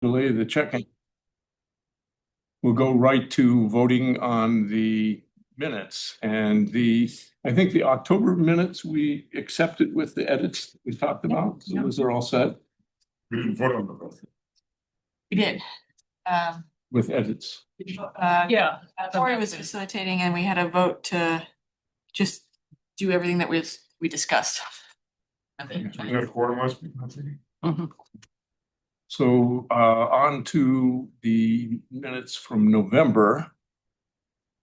delay the checking. We'll go right to voting on the minutes and I think the October minutes we accepted with the edits we talked about. So those are all set We can vote on the vote. We did. with edits. Yeah. Tori was facilitating and we had a vote to just do everything that we discussed. We had a quorum last week. So on to the minutes from November.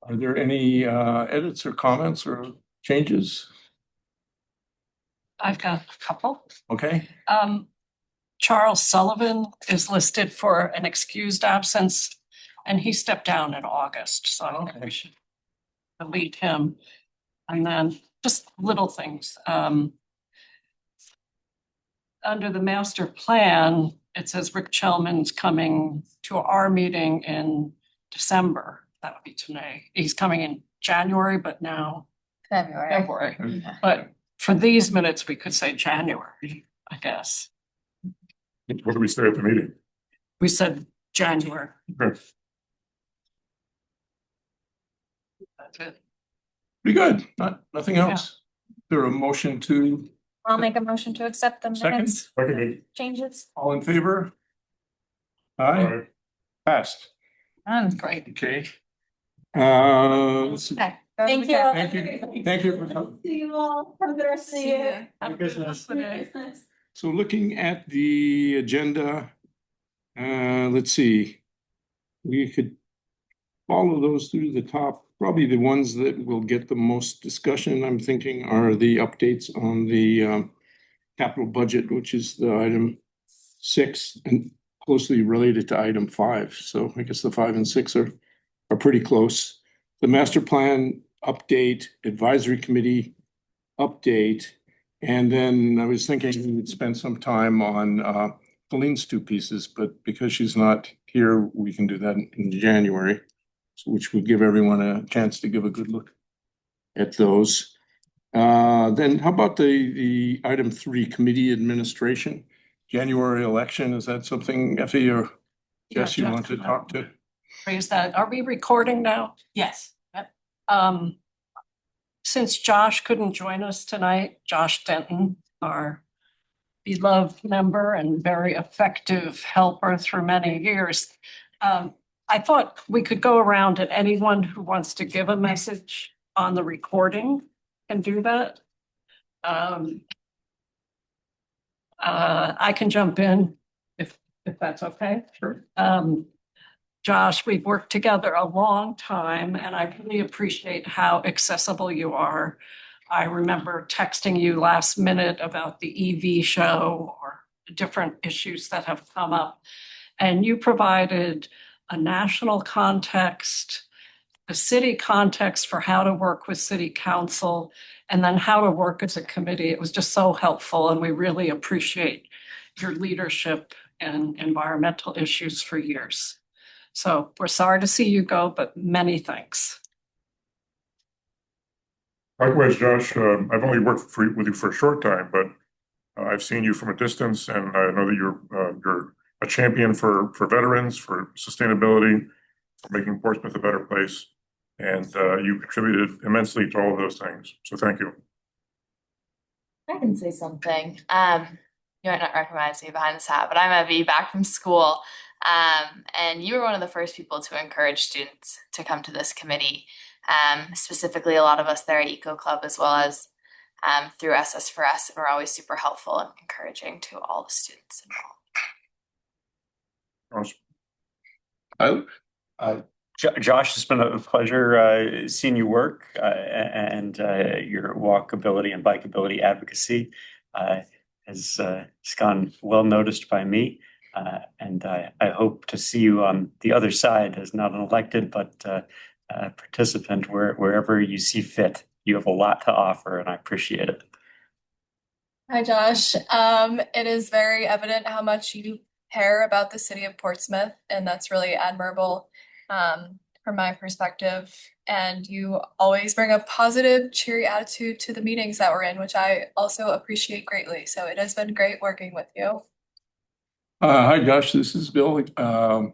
Are there any edits or comments or changes? I've got a couple. Okay, Charles Sullivan is listed for an excused absence and he stepped down in August, so I think we should delete him. And then just little things. Under the master plan, it says Rick Chelman's coming to our meeting in December. That would be today. He's coming in January, but now February. But for these minutes, we could say January, I guess. What do we say at the meeting? We said January. Okay. That's it. pretty good. Nothing else. There a motion to I'll make a motion to accept the second? minutes Seconded. changes. All in favor? Aye, Aye. passed. Great. Okay. Let's see. Okay, thank you. Thank you. Thank you for coming. See you all. Have a good rest of the year. Have business today. So looking at the agenda, let's see. We could follow those through the top. Probably the ones that will get the most discussion, I'm thinking, are the updates on the capital budget, which is the item 6 and closely related to item 5. So I guess the 5 and 6 are pretty close. The master plan update, advisory committee update, and then I was thinking we would spend some time on Colleen's 2 pieces, but because she's not here, we can do that in January, which would give everyone a chance to give a good look at those. Then how about the item 3, committee administration, January election? Is that something Effie or Jess you want to talk to? Raise that. Are we recording now? Yes. Since Josh couldn't join us tonight, Josh Denton, our beloved member and very effective helper through many years. I thought we could go around and anyone who wants to give a message on the recording can do that. I can jump in if that's okay. Sure. Josh, we've worked together a long time and I really appreciate how accessible you are. I remember texting you last minute about the EV show or different issues that have come up. And you provided a national context, a city context for how to work with city council, and then how to work as a committee. It was just so helpful and we really appreciate your leadership in environmental issues for years. So we're sorry to see you go, but many thanks. Likewise, Josh, I've only worked with you for a short time, but I've seen you from a distance and I know that you're a champion for veterans, for sustainability, for making Portsmouth a better place. And you contributed immensely to all of those things. So thank you. I can say something. You might not recognize me behind this hat, but I'm Evie, back from school. And you were one of the first people to encourage students to come to this committee. Specifically, a lot of us there at Eco Club, as well as through SS4S, and we're always super helpful and encouraging to all the students involved. Awesome. Josh, it's been a pleasure seeing you work and your walkability and bikeability advocacy has gone well noticed by me. And I hope to see you on the other side as not an elected, but a participant wherever you see fit. You have a lot to offer and I appreciate it. Hi, Josh. It is very evident how much you care about the city of Portsmouth, and that's really admirable from my perspective. And you always bring a positive, cheery attitude to the meetings that we're in, which I also appreciate greatly. So it has been great working with you. Hi, Josh, this is Bill. I'd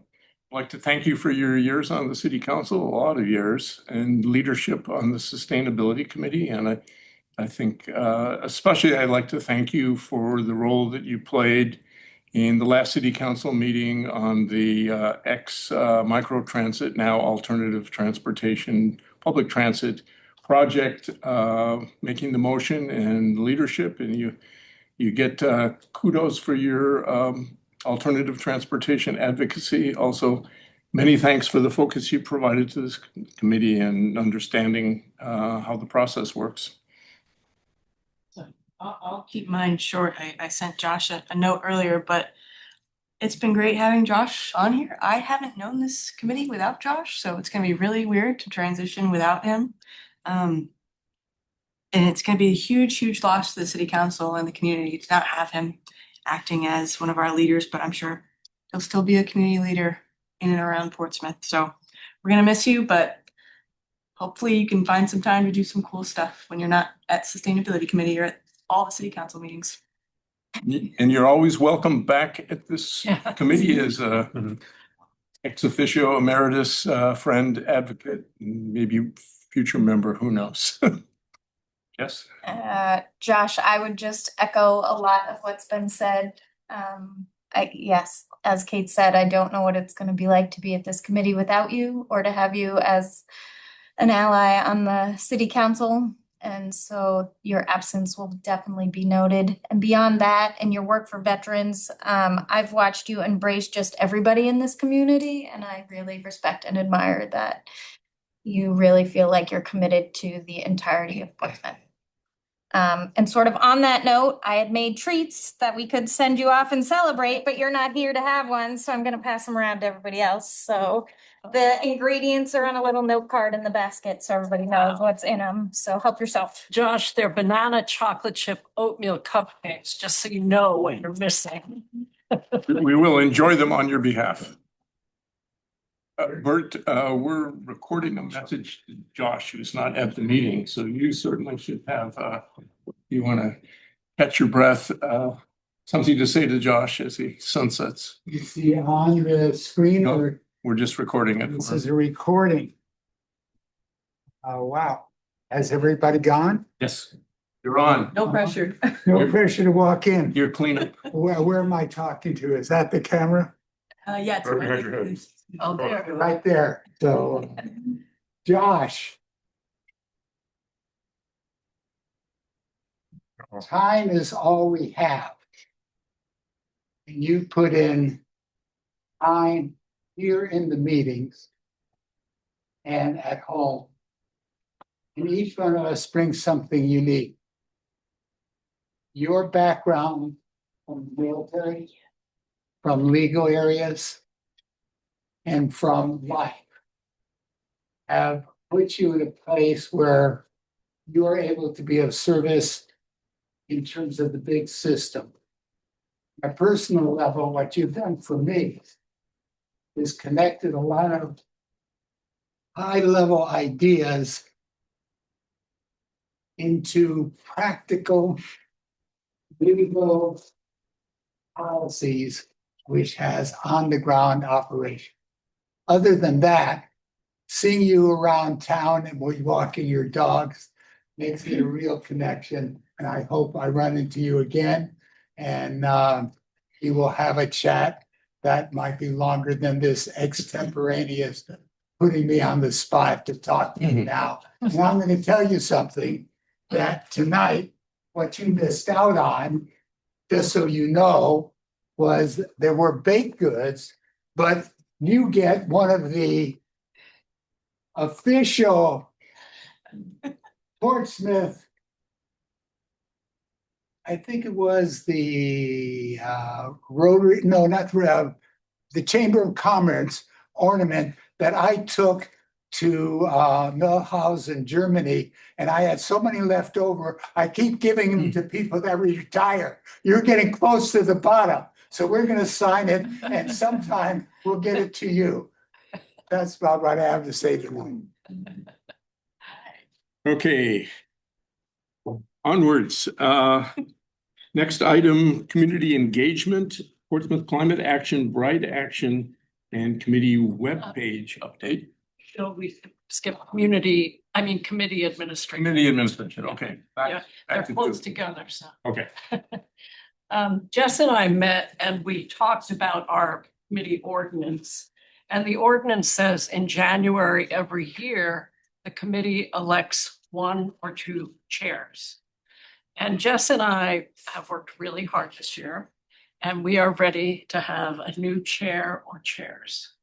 like to thank you for your years on the city council, a lot of years, and leadership on the sustainability committee. And I think especially I'd like to thank you for the role that you played in the last city council meeting on the micro transit, now alternative transportation, public transit project, making the motion and leadership. And you get kudos for your alternative transportation advocacy. Also, many thanks for the focus you provided to this committee and understanding how the process works. I'll keep mine short. I sent Josh a note earlier, but it's been great having Josh on here. I haven't known this committee without Josh, so it's gonna be really weird to transition without him. And it's gonna be a huge, huge loss to the city council and the community to not have him acting as one of our leaders, but I'm sure he'll still be a community leader in and around Portsmouth. So we're gonna miss you, but hopefully you can find some time to do some cool stuff when you're not at sustainability committee or at all the city council meetings. And you're always welcome back at this Yeah. committee as a ex officio emeritus friend, advocate, maybe future member, who knows? Yes. Josh, I would just echo a lot of what's been said. Yes, as Kate said, I don't know what it's gonna be like to be at this committee without you or to have you as an ally on the city council. And so your absence will definitely be noted. And beyond that, and your work for veterans, I've watched you embrace just everybody in this community, and I really respect and admire that you really feel like you're committed to the entirety of Portsmouth. And sort of on that note, I had made treats that we could send you off and celebrate, but you're not here to have one, so I'm gonna pass them around to everybody else. So the ingredients are on a little note card in the basket, so everybody knows what's in them. So help yourself. Josh, they're banana chocolate chip oatmeal cupcakes, just so you know what you're missing. We will enjoy them on your behalf. Bert, we're recording a message to Josh, who's not at the meeting, so you certainly should have, you want to catch your breath, something to say to Josh as he sunsets. You see on the screen No. or We're just recording it. this is a recording? Oh, wow. Has everybody gone? Yes, you're on. No pressure. No pressure to walk in. You're cleanup. Where am I talking to? Is that the camera? Yeah. it's Right behind your head. Oh, there. Right there. So, Josh. Time is all we have. And you put in time here in the meetings and at home. And each one of us brings something unique. Your background from the military, from legal areas, and from life have put you in a place where you are able to be of service in terms of the big system. At a personal level, what you've done for me is connected a lot of high-level ideas into practical legal policies, which has on-the-ground operation. Other than that, seeing you around town and walking your dogs makes it a real connection. And I hope I run into you again and you will have a chat that might be longer than this extemporaneous putting me on the spot to talk to you now. And I'm going to tell you something that tonight, what you missed out on, just so you know, was there were baked goods, but you get one of the official Portsmouth, I think it was the Rotary, no, not the Chamber of Commerce ornament that I took to Milhausen, Germany, and I had so many left over. I keep giving them to people that retire. You're getting close to the bottom, so we're going to sign it, and sometime we'll get it to you. That's about what I have to say tonight. Okay. Onwards. Next item, community engagement. Portsmouth Climate Action, Bright Action, and Committee webpage update. Shall we skip committee administration? Committee administration, okay. Yeah, they're Back to close two. together, so. Okay, Jess and I met and we talked about our committee ordinance. And the ordinance says in January every year, the committee elects 1 or 2 chairs. And Jess and I have worked really hard this year, and we are ready to have a new chair or chairs.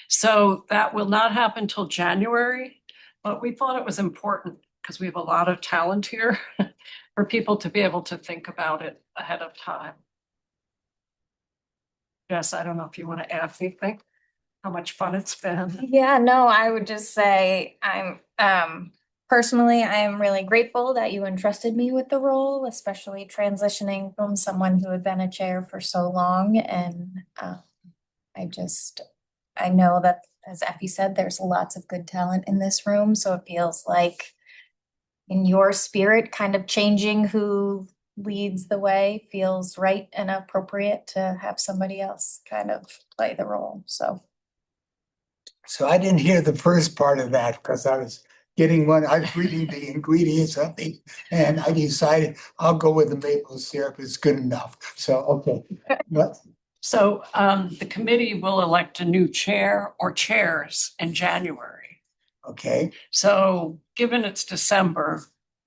So that will not happen till January, but we thought it was important because we have a lot of talent here for people to be able to think about it ahead of time. Jess, I don't know if you want to add anything, how much fun it's been. Yeah, no, I would just say personally, I am really grateful that you entrusted me with the role, especially transitioning from someone who had been a chair for so long. And I know that, as Effie said, there's lots of good talent in this room. So it feels like in your spirit, kind of changing who leads the way feels right and appropriate to have somebody else kind of play the role. So I didn't hear the first part of that because I was reading the ingredients of it, and I decided I'll go with the maple syrup. It's good enough. So, okay. But So the committee will elect a new chair or chairs in January. okay, So given it's December,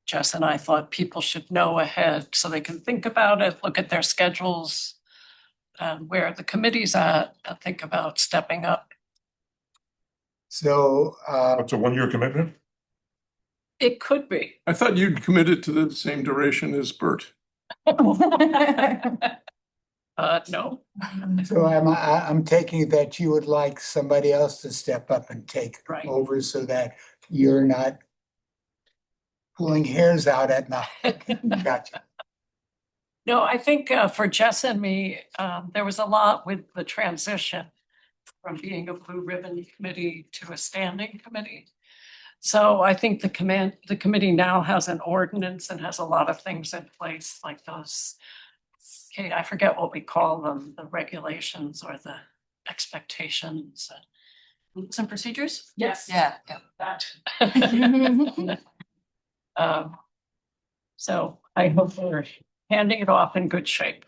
Jess and I thought people should know ahead so they can think about it, look at their schedules, and where the committee's at, and think about stepping up. so It's a 1-year commitment? It could be. I thought you'd committed to the same duration as Bert. No. I'm taking that you would like somebody else to step up and take Right. over so that you're not pulling hairs out at night. Gotcha. No, I think for Jess and me, there was a lot with the transition from being a blue ribbon committee to a standing committee. So I think the committee now has an ordinance and has a lot of things in place like those. Okay, I forget what we call them, the regulations or the expectations. Rules and procedures? Yes. Yeah. That. So I hope we're handing it off in good shape.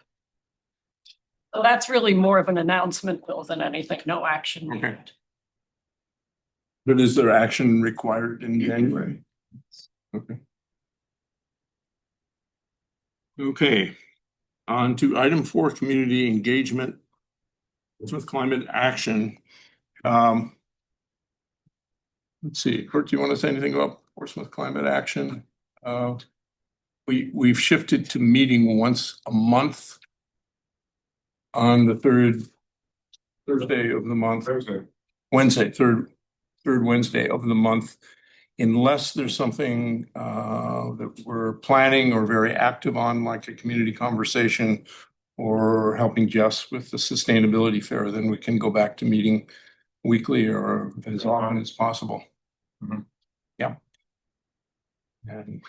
So that's really more of an announcement, Bill, than anything, no action Okay. needed. But is there action required in January? Okay. Okay, on to item 4, community engagement with climate action. Let's see, Kurt, do you want to say anything about Portsmouth Climate Action? We've shifted to meeting once a month on the third Thursday of the month. Wednesday, third Wednesday of the month, unless there's something that we're planning or very active on, like a community conversation or helping Jess with the sustainability fair, then we can go back to meeting weekly or as often as possible. Mhm. Yeah. And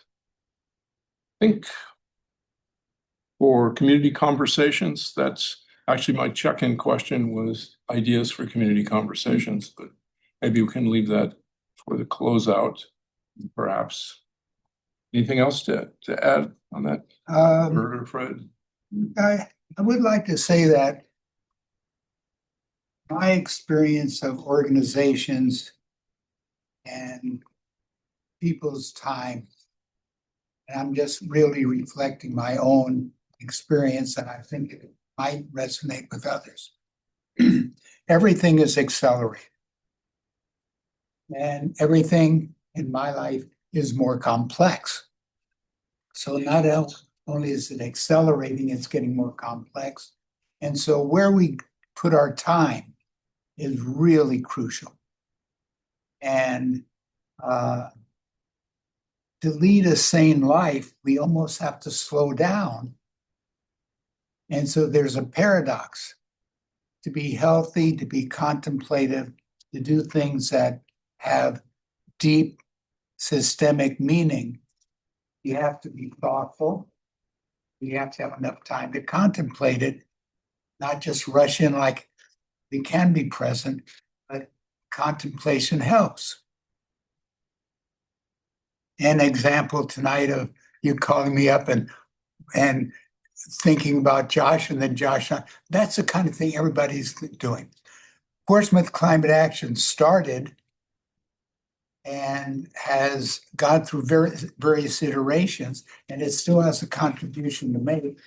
I think for community conversations, that's actually my check-in question was ideas for community conversations, but maybe we can leave that for the closeout, perhaps. Anything else to add on that, Bert or Fred? I would like to say that my experience of organizations and people's time, and I'm just really reflecting my own experience, and I think it might resonate with others. Everything is accelerated. And everything in my life is more complex. So not only is it accelerating, it's getting more complex. And so where we put our time is really crucial. And to lead a sane life, we almost have to slow down. And so there's a paradox. To be healthy, to be contemplative, to do things that have deep systemic meaning, you have to be thoughtful. You have to have enough time to contemplate it. not just rush in like we can be present, but contemplation helps. An example tonight of you calling me up and thinking about Josh and then Josh, that's the kind of thing everybody's doing. Portsmouth Climate Action started and has gone through various iterations, and it still has a contribution to make.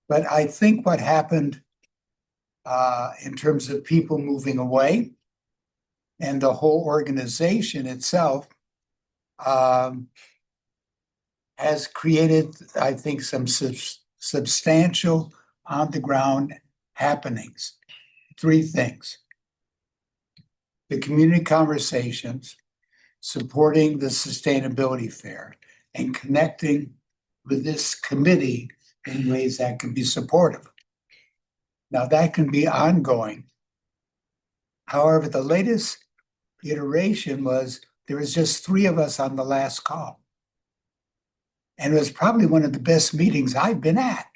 But I think what happened in terms of people moving away and the whole organization itself has created, I think, some substantial on the ground happenings. Three things: the community conversations, supporting the sustainability fair, and connecting with this committee in ways that can be supportive. Now that can be ongoing. However, the latest iteration was there was just 3 of us on the last call. And it was probably one of the best meetings I've been at,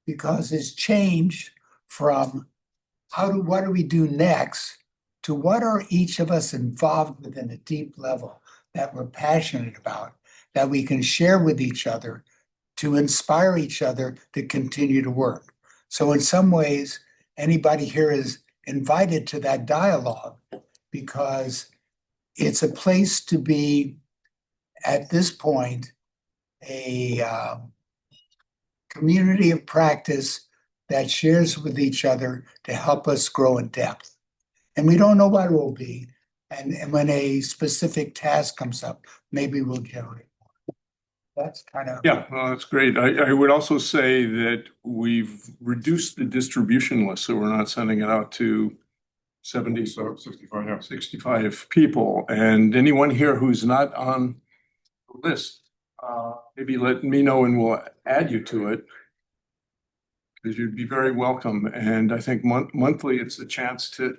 because it's changed from what do we do next to what are each of us involved with in a deep level that we're passionate about, that we can share with each other to inspire each other to continue to work. So in some ways, anybody here is invited to that dialogue, because it's a place to be at this point, a community of practice that shares with each other to help us grow in depth. And we don't know what it will be. And when a specific task comes up, maybe we'll generate more. That's kind of. Yeah, well, that's great. I would also say that we've reduced the distribution list, so we're not sending it out to 70, So 65, yeah. 65 people. And anyone here who's not on the list, maybe let me know and we'll add you to it, because you'd be very welcome. And I think monthly it's a chance to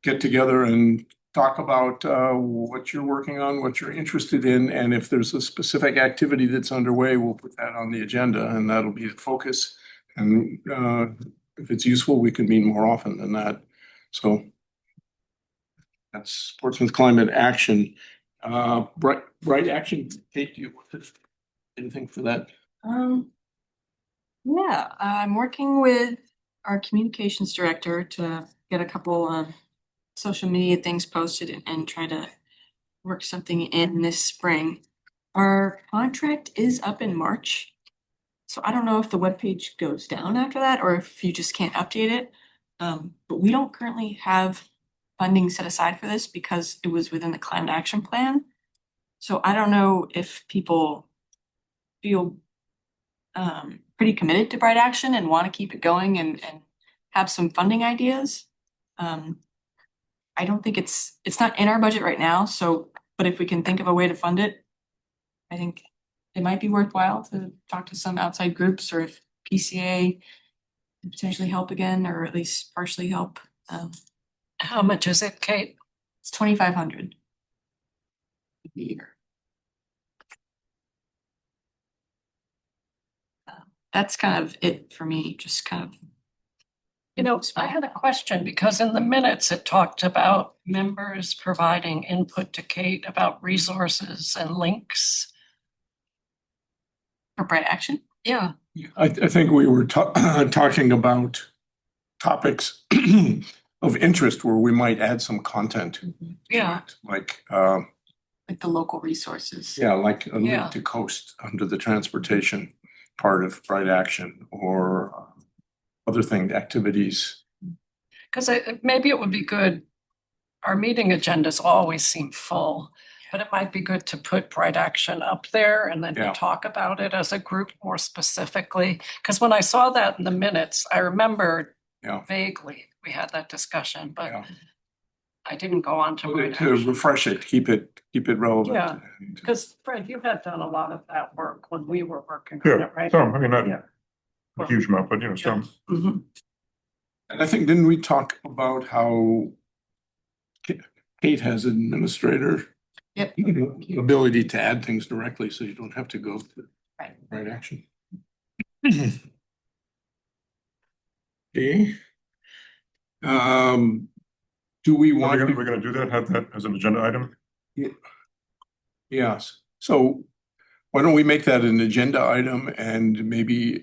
get together and talk about what you're working on, what you're interested in, and if there's a specific activity that's underway, we'll put that on the agenda, and that'll be the focus. And if it's useful, we can meet more often than that. So that's Portsmouth Climate Action. Bright Action. Kate, do you want anything for that? Yeah, I'm working with our communications director to get a couple social media things posted and try to work something in this spring. Our contract is up in March, so I don't know if the webpage goes down after that or if you just can't update it. But we don't currently have funding set aside for this because it was within the climate action plan. So I don't know if people feel pretty committed to Bright Action and want to keep it going and have some funding ideas. I don't think it's not in our budget right now, so, but if we can think of a way to fund it, I think it might be worthwhile to talk to some outside groups, or if PCA can potentially help again, or at least partially help. How much is it, Kate? It's $2,500 a year. That's kind of it for me, just kind of. You know, I had a question because in the minutes it talked about members providing input to Kate about resources and links. For Bright Action? Yeah. I think we were talking about topics of interest where we might add some content. to Yeah. it, like Like the local resources. yeah, like a Yeah. link to coast under the transportation part of Bright Action, or other activities. Because maybe it would be good, our meeting agendas always seem full, but it might be good to put Bright Action up there and then Yeah. to talk about it as a group more specifically. Because when I saw that in the minutes, I remember Yeah. vaguely we had that discussion, but Yeah. I didn't go on to Bright To Action. refresh it, keep it relevant. Yeah. Because Fred, you had done a lot of that work when we were working on Yeah, it, right? some, I mean, not Yeah. a huge amount, but some. Mhm. And I think, didn't we talk about how Kate has an administrator? Yep. Ability to add things directly, so you don't have to go to Right. Bright Action. Okay. Do we We're want gonna, to? we're gonna do that, have that as an agenda item? Yes, so why don't we make that an agenda item and maybe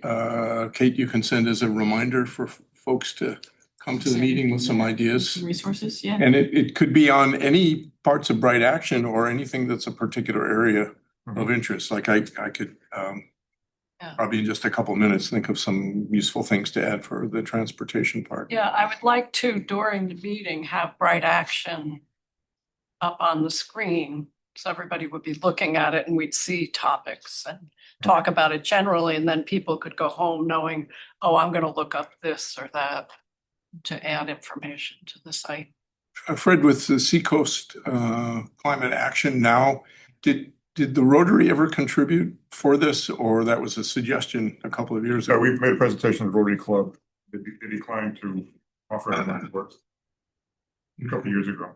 Kate, you can send as a reminder for folks to come to the meeting with some ideas. Resources, yeah. And it could be on any parts of Bright Action or anything that's a particular area of interest. Like I could Yeah. probably in just a couple minutes think of some useful things to add for the transportation part. Yeah, I would like to, during the meeting, have Bright Action up on the screen. So everybody would be looking at it and we'd see topics and talk about it generally. And then people could go home knowing, oh, I'm gonna look up this or that to add information to the site. Fred, with the Seacoast Climate Action now, did the Rotary ever contribute for this, or that was a suggestion a couple of years So ago? we made a presentation to the Rotary Club. They declined to offer it on work a couple of years ago.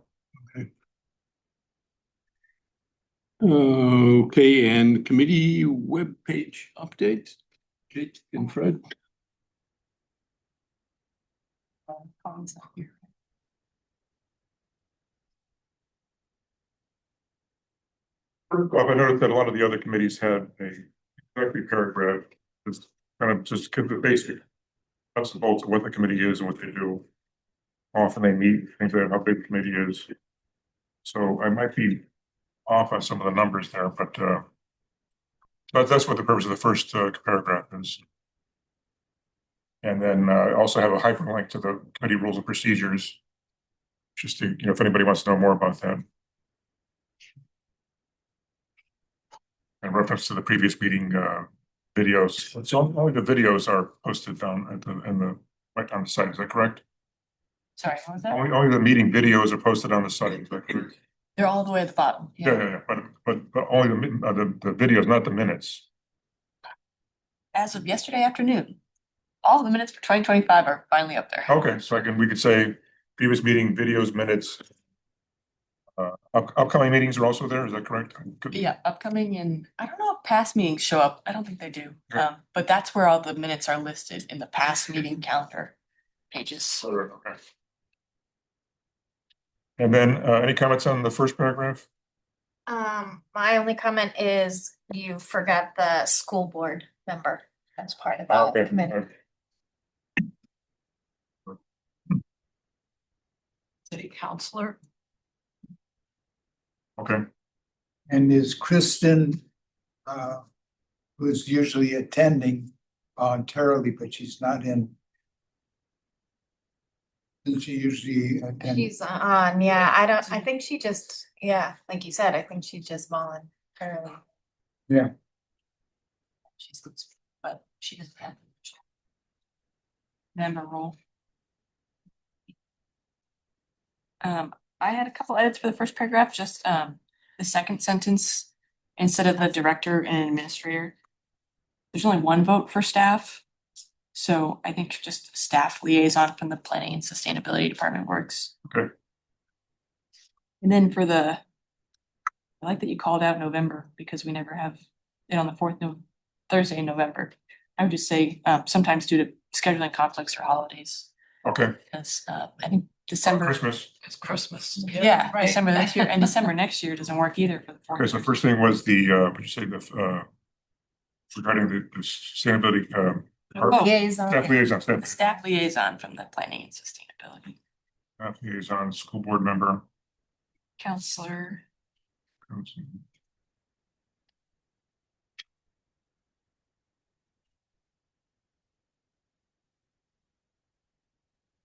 Okay, and committee webpage update, Kate and Fred. First off, I noticed that a lot of the other committees had a introductory paragraph, just kind of just give the basic nuts and bolts of what the committee is and what they do. How often they meet, things like how big the committee is. So I might be off on some of the numbers there, but that's what the purpose of the first paragraph is. And then I also have a hyperlink to the committee rules and procedures, just to, if anybody wants to know more about that. And reference to the previous meeting videos. So only the videos are posted down at right on the site. Is that correct? Sorry, what was that? Only the meeting videos are posted on the site. Is that correct? They're all the way at the bottom. Yeah. But only the videos, not the minutes. As of yesterday afternoon, all the minutes for 2025 are finally up there. Okay, so we could say previous meeting videos, minutes. Upcoming meetings are also there. Is that correct? Yeah, upcoming, and I don't know if past meetings show up. I don't think they do. Okay. But that's where all the minutes are listed in the past meeting calendar pages. Okay. And then any comments on the first paragraph? My only comment is you forgot the school board member as part of Okay. that committee. City councilor. Okay. And is Kristen, who's usually attending voluntarily, but she's not in. Does she usually attend? She's on, yeah, I think she just, yeah, like you said, I think she just voluntarily. Yeah. She's, but she doesn't have. Member role. I had a couple edits for the first paragraph, just the second sentence, instead of the director and administrator. There's only one vote for staff. So I think just staff liaison from the planning and sustainability department works. Okay. And then for I like that you called out November because we never have it on the Thursday in November. I would just say sometimes due to scheduling conflicts or holidays. Okay. Because I think December. Christmas. It's Christmas. Yeah, Right. December this year and December next year doesn't work either for the fourth. Okay, so first thing was what'd you say, regarding the sustainability, Oh. Liaison. staff liaison, Staff liaison from the planning and sustainability. staff liaison, school board member. Counselor.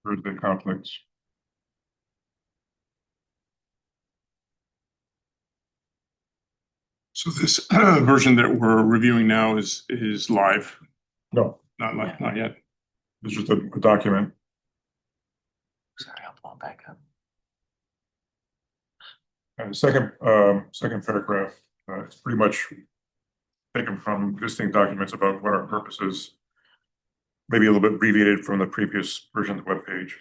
Thursday conflicts. So this version that we're reviewing now is live, No, not yet. it's just a document. Sorry, I'll pull it back up. And the second paragraph, it's pretty much taken from existing documents about what our purpose is. Maybe a little bit abbreviated from the previous version of the webpage.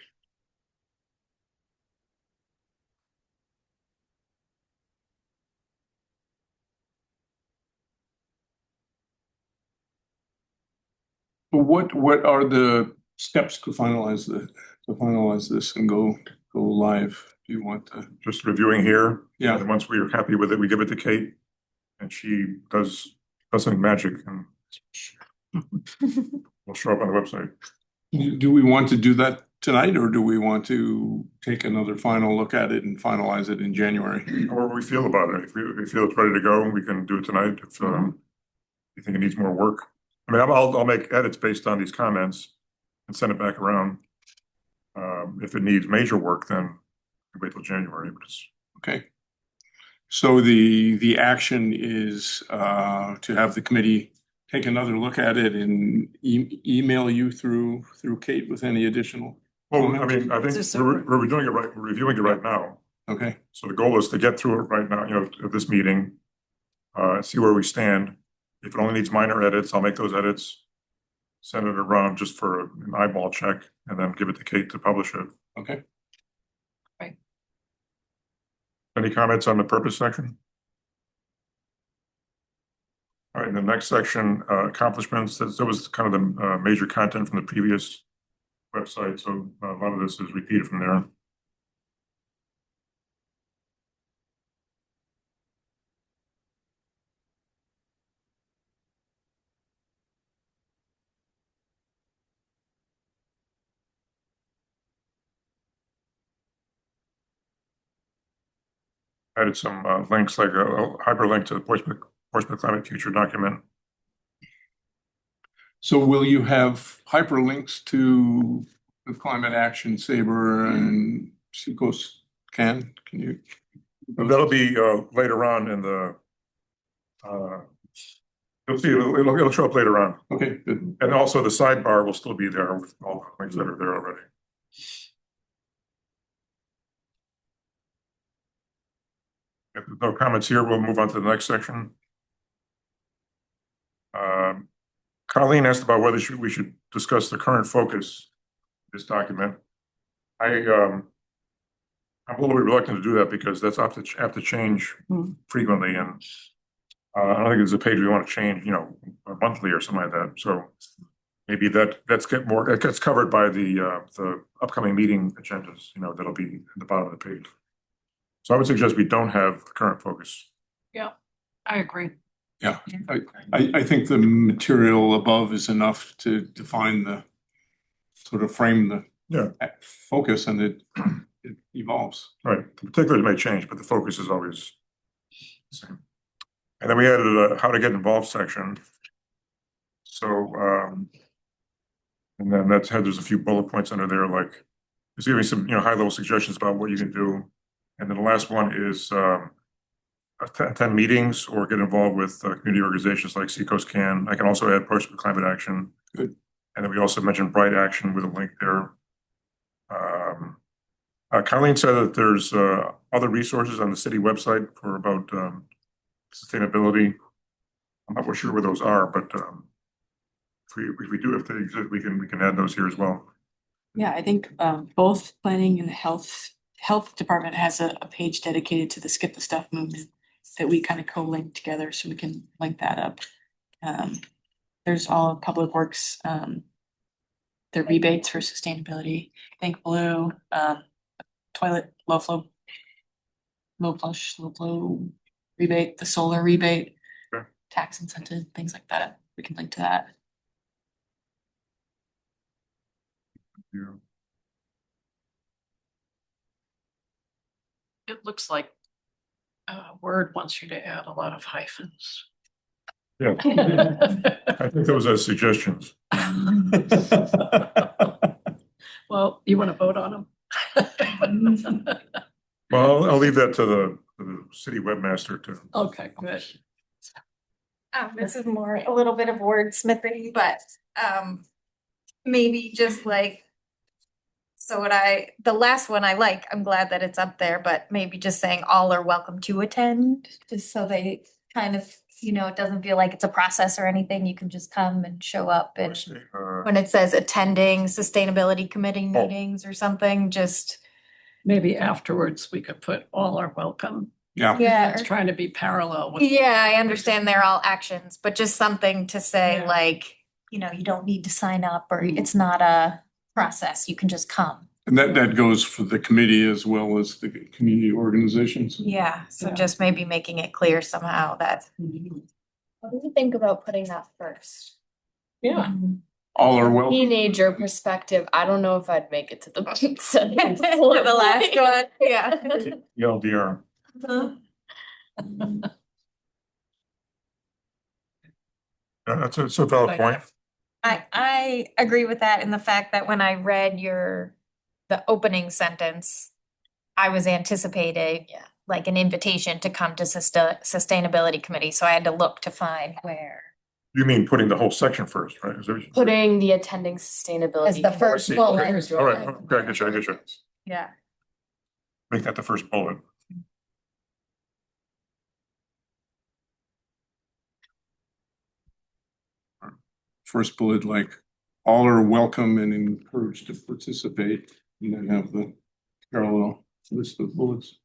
What are the steps to finalize this and go live? Do you want to? Just reviewing here. Yeah. And once we are happy with it, we give it to Kate and she does something magic and will show up on the website. Do we want to do that tonight, or do we want to take another final look at it and finalize it in January? However we feel about it. If we feel it's ready to go, we can do it tonight. If you think it needs more work. I mean, I'll make edits based on these comments and send it back around. If it needs major work, then wait till January, but it's Okay. So the action is to have the committee take another look at it and email you through Kate with any additional. well, I mean, I think Just we're doing it right, we're reviewing it right now. Okay, So the goal is to get through it right now, at this meeting. See where we stand. If it only needs minor edits, I'll make those edits. Send it around just for an eyeball check and then give it to Kate to publish it. okay. Any comments on the purpose section? All right, in the next section, accomplishments, that was kind of the major content from the previous website, so a lot of this is repeated from there. Added some links, like a hyperlink to the Portsmouth Climate Future document. So will you have hyperlinks to the Climate Action Sabre and Seacoast Can you? But that'll be later on in the, you'll see, it'll show up later on. Okay, good. And also the sidebar will still be there with all the links that are there already. If there's no comments here, we'll move on to the next section. Colleen asked about whether we should discuss the current focus of this document. I'm a little bit reluctant to do that because that's have to change frequently, and I don't think it's a page we want to change, monthly or something like that. So maybe that gets covered by the upcoming meeting agendas, that'll be at the bottom of the page. So I would suggest we don't have the current focus. I agree. Yeah, I think the material above is enough to define the sort of frame the focus, and it evolves. Right, the particulars may change, but the focus is always the same. And then we added a how to get involved section. So, and then there's a few bullet points under there, like it's giving some, high level suggestions about what you can do. And then the last one is attend meetings or get involved with community organizations like Seacoast Can. I can also add Portsmouth Climate Action. Good. And then we also mentioned Bright Action with a link there. Colleen said that there's other resources on the city website for about sustainability. I'm not sure where those are, but if we do, if they exist, we can add those here as well. Yeah, I think both planning and the health department has a page dedicated to the Skip the Stuff movement that we kind of co-link together, so we can link that up. There's all of Public Works, the rebates for sustainability, Think Blue, toilet low flow rebate, the solar rebate, Sure. tax incentive, things like that. We can link to that. Yeah. It looks like Word wants you to add a lot of hyphens. Yeah, I think those are suggestions. Well, you want to vote on them? Well, I'll leave that to the city webmaster to. Okay, good. This is more a little bit of wordsmithing, but maybe just like, the last one I like, I'm glad that it's up there, but maybe just saying all are welcome to attend, just so they kind of, it doesn't feel like it's a process or anything. You can just come and show up, and when it says attending sustainability committee meetings or something, just. Maybe afterwards we could put all are welcome. Yeah. Yeah. It's trying to be parallel with. Yeah, I understand they're all actions, but just something to say Yeah. like, you don't need to sign up, or it's not a, process. You can just come. And that goes for the committee as well as the community organizations. Yeah, so Yeah. just maybe making it clear somehow that. What do you think about putting that first? Yeah. All are welcome. Teenager perspective, I don't know if I'd make it to the The last one, yeah. ELDR. That's a valid point. I agree with that in the fact that when I read the opening sentence, I was anticipating like an invitation to come to sustainability committee, so I had to look to find where. You mean putting the whole section first, right? Is that what you- Putting the attending sustainability. As the first Okay, bullet. okay. All right, okay, I get you. Yeah. Make that the first bullet. First bullet, like all are welcome and encouraged to participate, and then have the parallel list of bullets.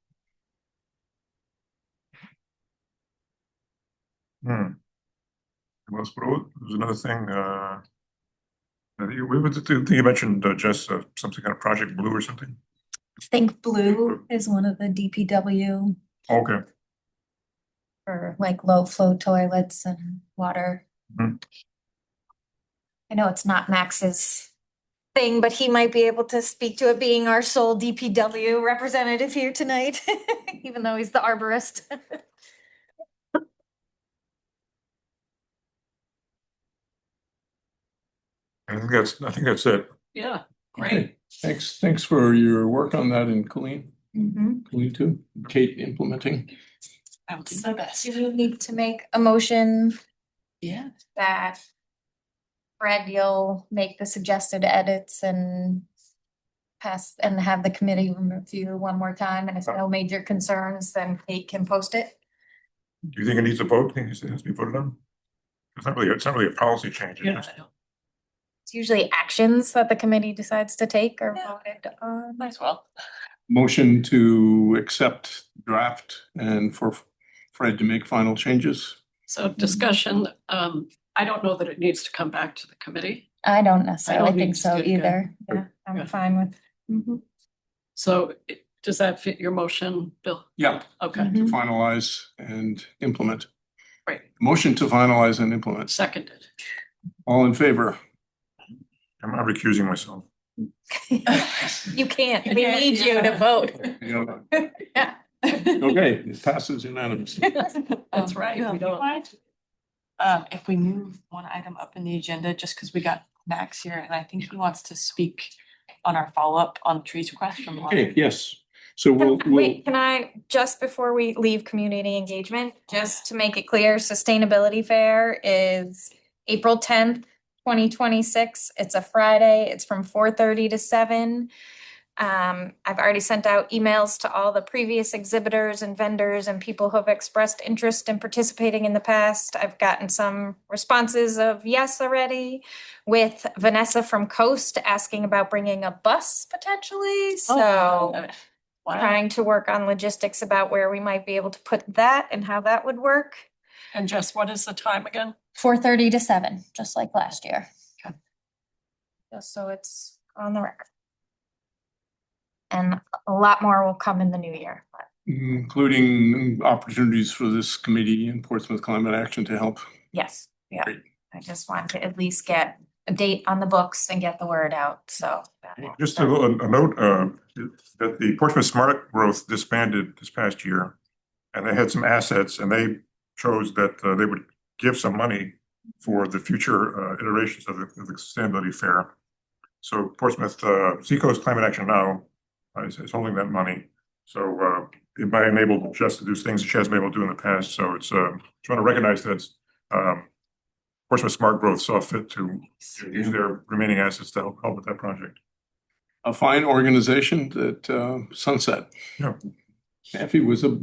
There's another thing, you mentioned, Jess, something kind of Project Blue or something? Think Blue is one of the DPW Okay. for like low flow toilets and water. Mhm. I know it's not Max's thing, but he might be able to speak to it being our sole DPW representative here tonight, even though he's the arborist. I think that's it. Yeah, great. Okay, thanks for your work on that, and Colleen too, Kate implementing. I would do my best. Do you need to make a motion Yeah. that Fred, you'll make the suggested edits and pass and have the committee review one more time, and if no major concerns, then Kate can post it? Do you think it needs a vote? Think it has to be voted on? It's not really a policy change. It's Yeah, just- I know. It's usually actions that the committee decides to take or Yeah. voted on. Might as well. Motion to accept draft and for Fred to make final changes. So discussion, I don't know that it needs to come back to the committee. I don't necessarily think think so it's good, either. Yeah, I'm Good. fine with. So does that fit your motion, Bill? Yeah, Okay, to finalize and implement. great. Motion to finalize and implement. Seconded. All in favor? I'm recusing myself. You can't, You we can't, need you to yeah. vote. Yeah. Okay, it passes unanimously. That's right. You We have don't. mind? If we move one item up in the agenda, just because we got Max here, and I think he wants to speak on our follow-up on the trees request from. Okay, yes. So we'll, Wait, can I, just before we leave community engagement, just to make it clear, Sustainability Fair is April 10th, 2026. It's a Friday. It's from 4:30 to 7. I've already sent out emails to all the previous exhibitors and vendors and people who have expressed interest in participating in the past. I've gotten some responses of yes already, with Vanessa from Coast asking about bringing a bus potentially, so Wow. trying to work on logistics about where we might be able to put that and how that would work. And Jess, what is the time again? 4:30 to 7, just like last year. Okay. Just so it's on the record. And a lot more will come in the new year. But including opportunities for this committee and Portsmouth Climate Action to help. yes, yeah, Great. I just wanted to at least get a date on the books and get the word out, so. Just a note, that the Portsmouth Smart Growth disbanded this past year. And they had some assets and they chose that they would give some money for the future iterations of the sustainability fair. So Portsmouth, Seacoast Climate Action Now is holding that money. So it might enable Jess to do things that she hasn't been able to do in the past. So it's trying to recognize that Portsmouth Smart Growth saw fit to use their remaining assets to help with that project. A fine organization that Sunset. Yeah. Effie was a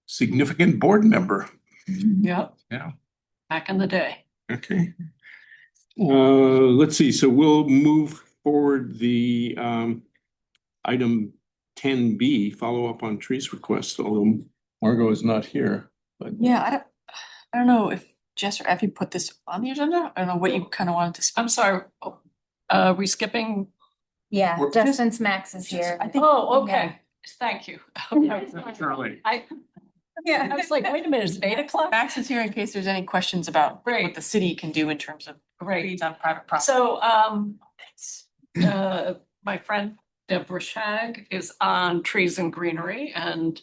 significant board member. Yeah. Yeah. Back in the day. Okay. Let's see, so we'll move forward the item 10B, follow up on trees request, although Margot is not here, but. Yeah, I don't know if Jess or Effie put this on the agenda. I don't know what you kind of wanted to speak. I'm sorry, are we skipping Yeah, Or- just since Max is here. I think Oh, okay. Thank you. Charlie. I was like, wait a minute, it's 8 o'clock? Max is here in case there's any questions about what Great. the city can do in terms of Great. trees on private property. So, my friend Deborah Shag is on Trees and Greenery, and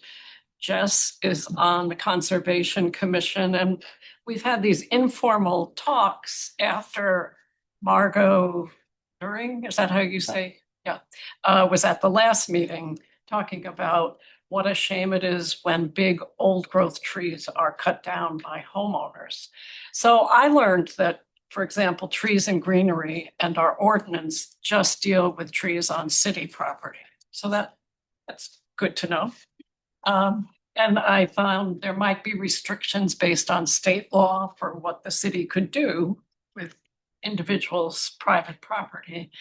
Jess is on the Conservation Commission, and we've had these informal talks after Margot During, is that how you say? Yeah, was at the last meeting talking about what a shame it is when big old growth trees are cut down by homeowners. So I learned that, for example, Trees and Greenery and our ordinance just deal with trees on city property. So that's good to know. And I found there might be restrictions based on state law for what the city could do with individuals' private property.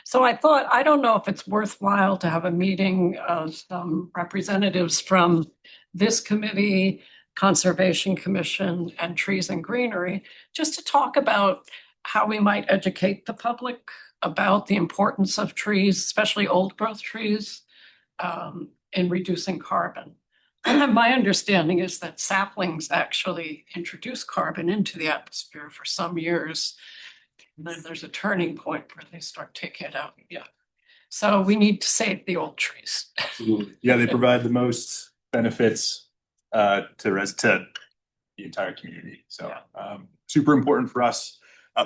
So I thought, I don't know if it's worthwhile to have a meeting of some representatives from this committee, Conservation Commission, and Trees and Greenery, just to talk about how we might educate the public about the importance of trees, especially old growth trees, in reducing carbon. And my understanding is that saplings actually introduce carbon into the atmosphere for some years. And then there's a turning point where they start taking it out. Yeah. So we need to save the old trees. Absolutely. Yeah, they provide the most benefits to the entire community. So super important for us.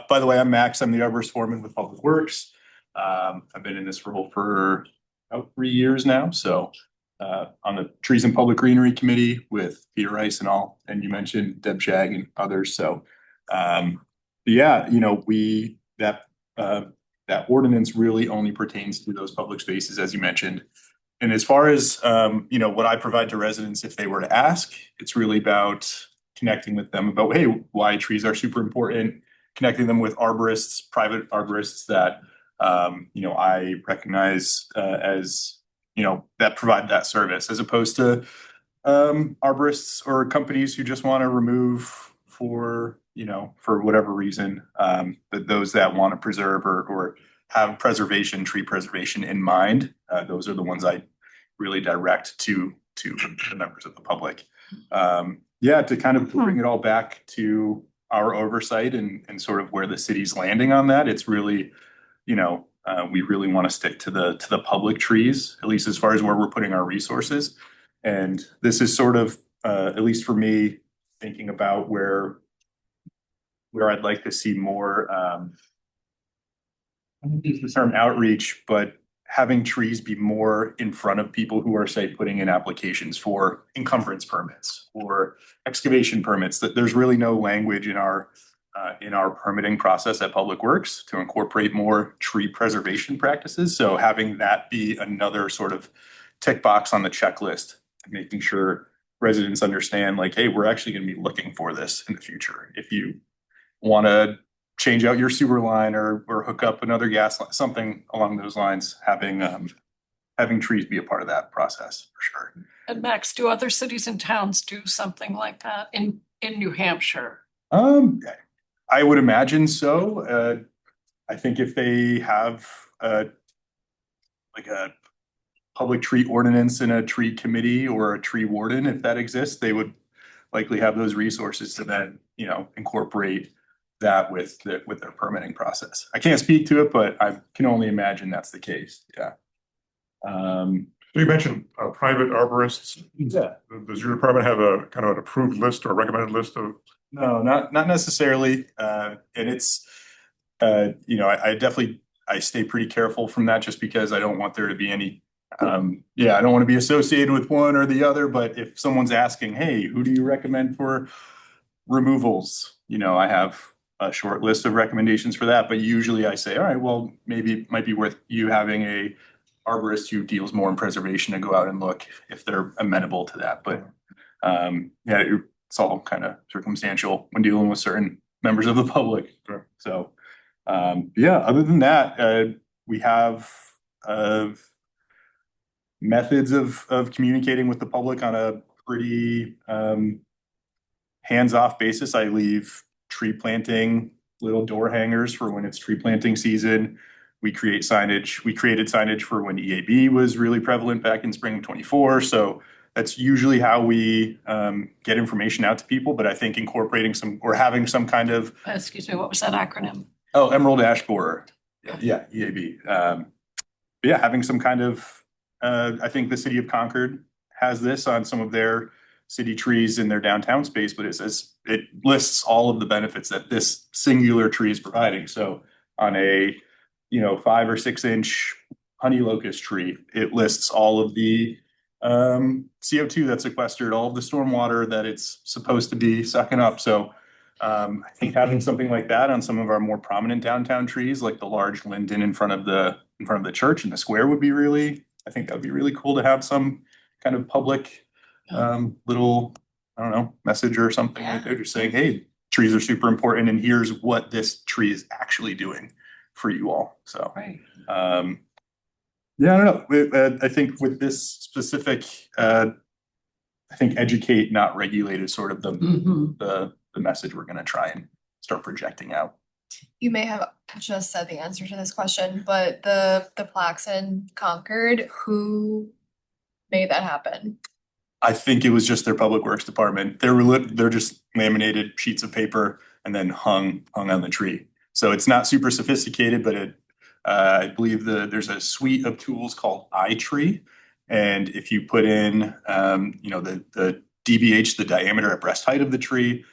By the way, I'm Max. I'm the arborist foreman with Public Works. I've been in this role for about 3 years now. So on the Trees and Public Greenery Committee with Peter Rice and all, and you mentioned Deb Shag and others. So yeah, you know, that ordinance really only pertains to those public spaces, as you mentioned. And as far as, you know, what I provide to residents, if they were to ask, it's really about connecting with them about, hey, why trees are super important, connecting them with arborists, private arborists that, you know, I recognize as, you know, that provide that service, as opposed to arborists or companies who just want to remove for, you know, for whatever reason, that those that want to preserve or have preservation, tree preservation in mind. Those are the ones I really direct to the members of the public. Yeah, to kind of bring it all back to our oversight and sort of where the city's landing on that. It's really, you know, we really want to stick to the public trees, at least as far as where we're putting our resources. And this is sort of, at least for me, thinking about where I'd like to see more, I don't use the term outreach, but having trees be more in front of people who are, say, putting in applications for encumbrance permits or excavation permits. That there's really no language in our permitting process at Public Works to incorporate more tree preservation practices. So having that be another sort of tick box on the checklist, making sure residents understand, like, hey, we're actually going to be looking for this in the future. If you want to change out your sewer line or hook up another gas line, something along those lines, having trees be a part of that process for sure. And Max, do other cities and towns do something like that in New Hampshire? I would imagine so. I think if they have like a public tree ordinance and a tree committee or a tree warden, if that exists, they would likely have those resources to then, you know, incorporate that with their permitting process. I can't speak to it, but I can only imagine that's the case. Yeah. So you mentioned private arborists. Yeah. Does your department have a kind of an approved list or recommended list of? No, not necessarily. And it's, you know, I stay pretty careful from that just because I don't want there to be any, I don't want to be associated with one or the other. But if someone's asking, hey, who do you recommend for removals? You know, I have a short list of recommendations for that. But usually I say, all right, well, maybe it might be worth you having a arborist who deals more in preservation to go out and look if they're amenable to that. But yeah, it's all kind of circumstantial when dealing with certain members of the public. Sure. So yeah, other than that, we have methods of communicating with the public on a pretty hands-off basis. I leave tree planting little door hangers for when it's tree planting season. We created signage for when EAB was really prevalent back in spring of '24. So that's usually how we get information out to people. But I think incorporating or having some kind of Excuse me, what was that acronym? Emerald Ash Borer. Yeah, EAB. Yeah, having some kind of I think the city of Concord has this on some of their city trees in their downtown space, but it lists all of the benefits that this singular tree is providing. So on a 5 or 6 inch honey locust tree, it lists all of the CO2 that's sequestered, all of the stormwater that it's supposed to be sucking up. So I think having something like that on some of our more prominent downtown trees, like the large linden in front of the church in the square, would be I think that would be really cool to have some kind of public little, I don't know, message or something like that, just saying, hey, trees are super important and here's what this tree is actually doing for you all. So Right. yeah, I don't know. I think with this specific, I think educate, not regulate is sort of the message we're going to try and start projecting out. You may have just said the answer to this question, but the plaques in Concord, who made that happen? I think it was just their public works department. They're just laminated sheets of paper and then hung on the tree. So it's not super sophisticated, but I believe there's a suite of tools called iTree. And if you put in, the DBH, the diameter at breast height of the tree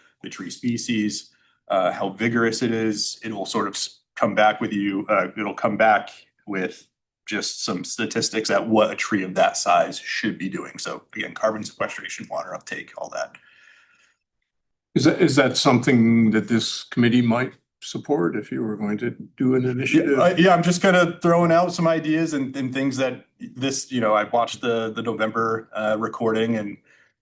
species, how vigorous it is, it will sort of come back with you. It'll come back with just some statistics at what a tree of that size should be doing. So again, carbon sequestration, water uptake, all that. Is that something that this committee might support if you were going to do an initiative? Yeah, I'm just kind of throwing out some ideas and things that I watched the November recording, and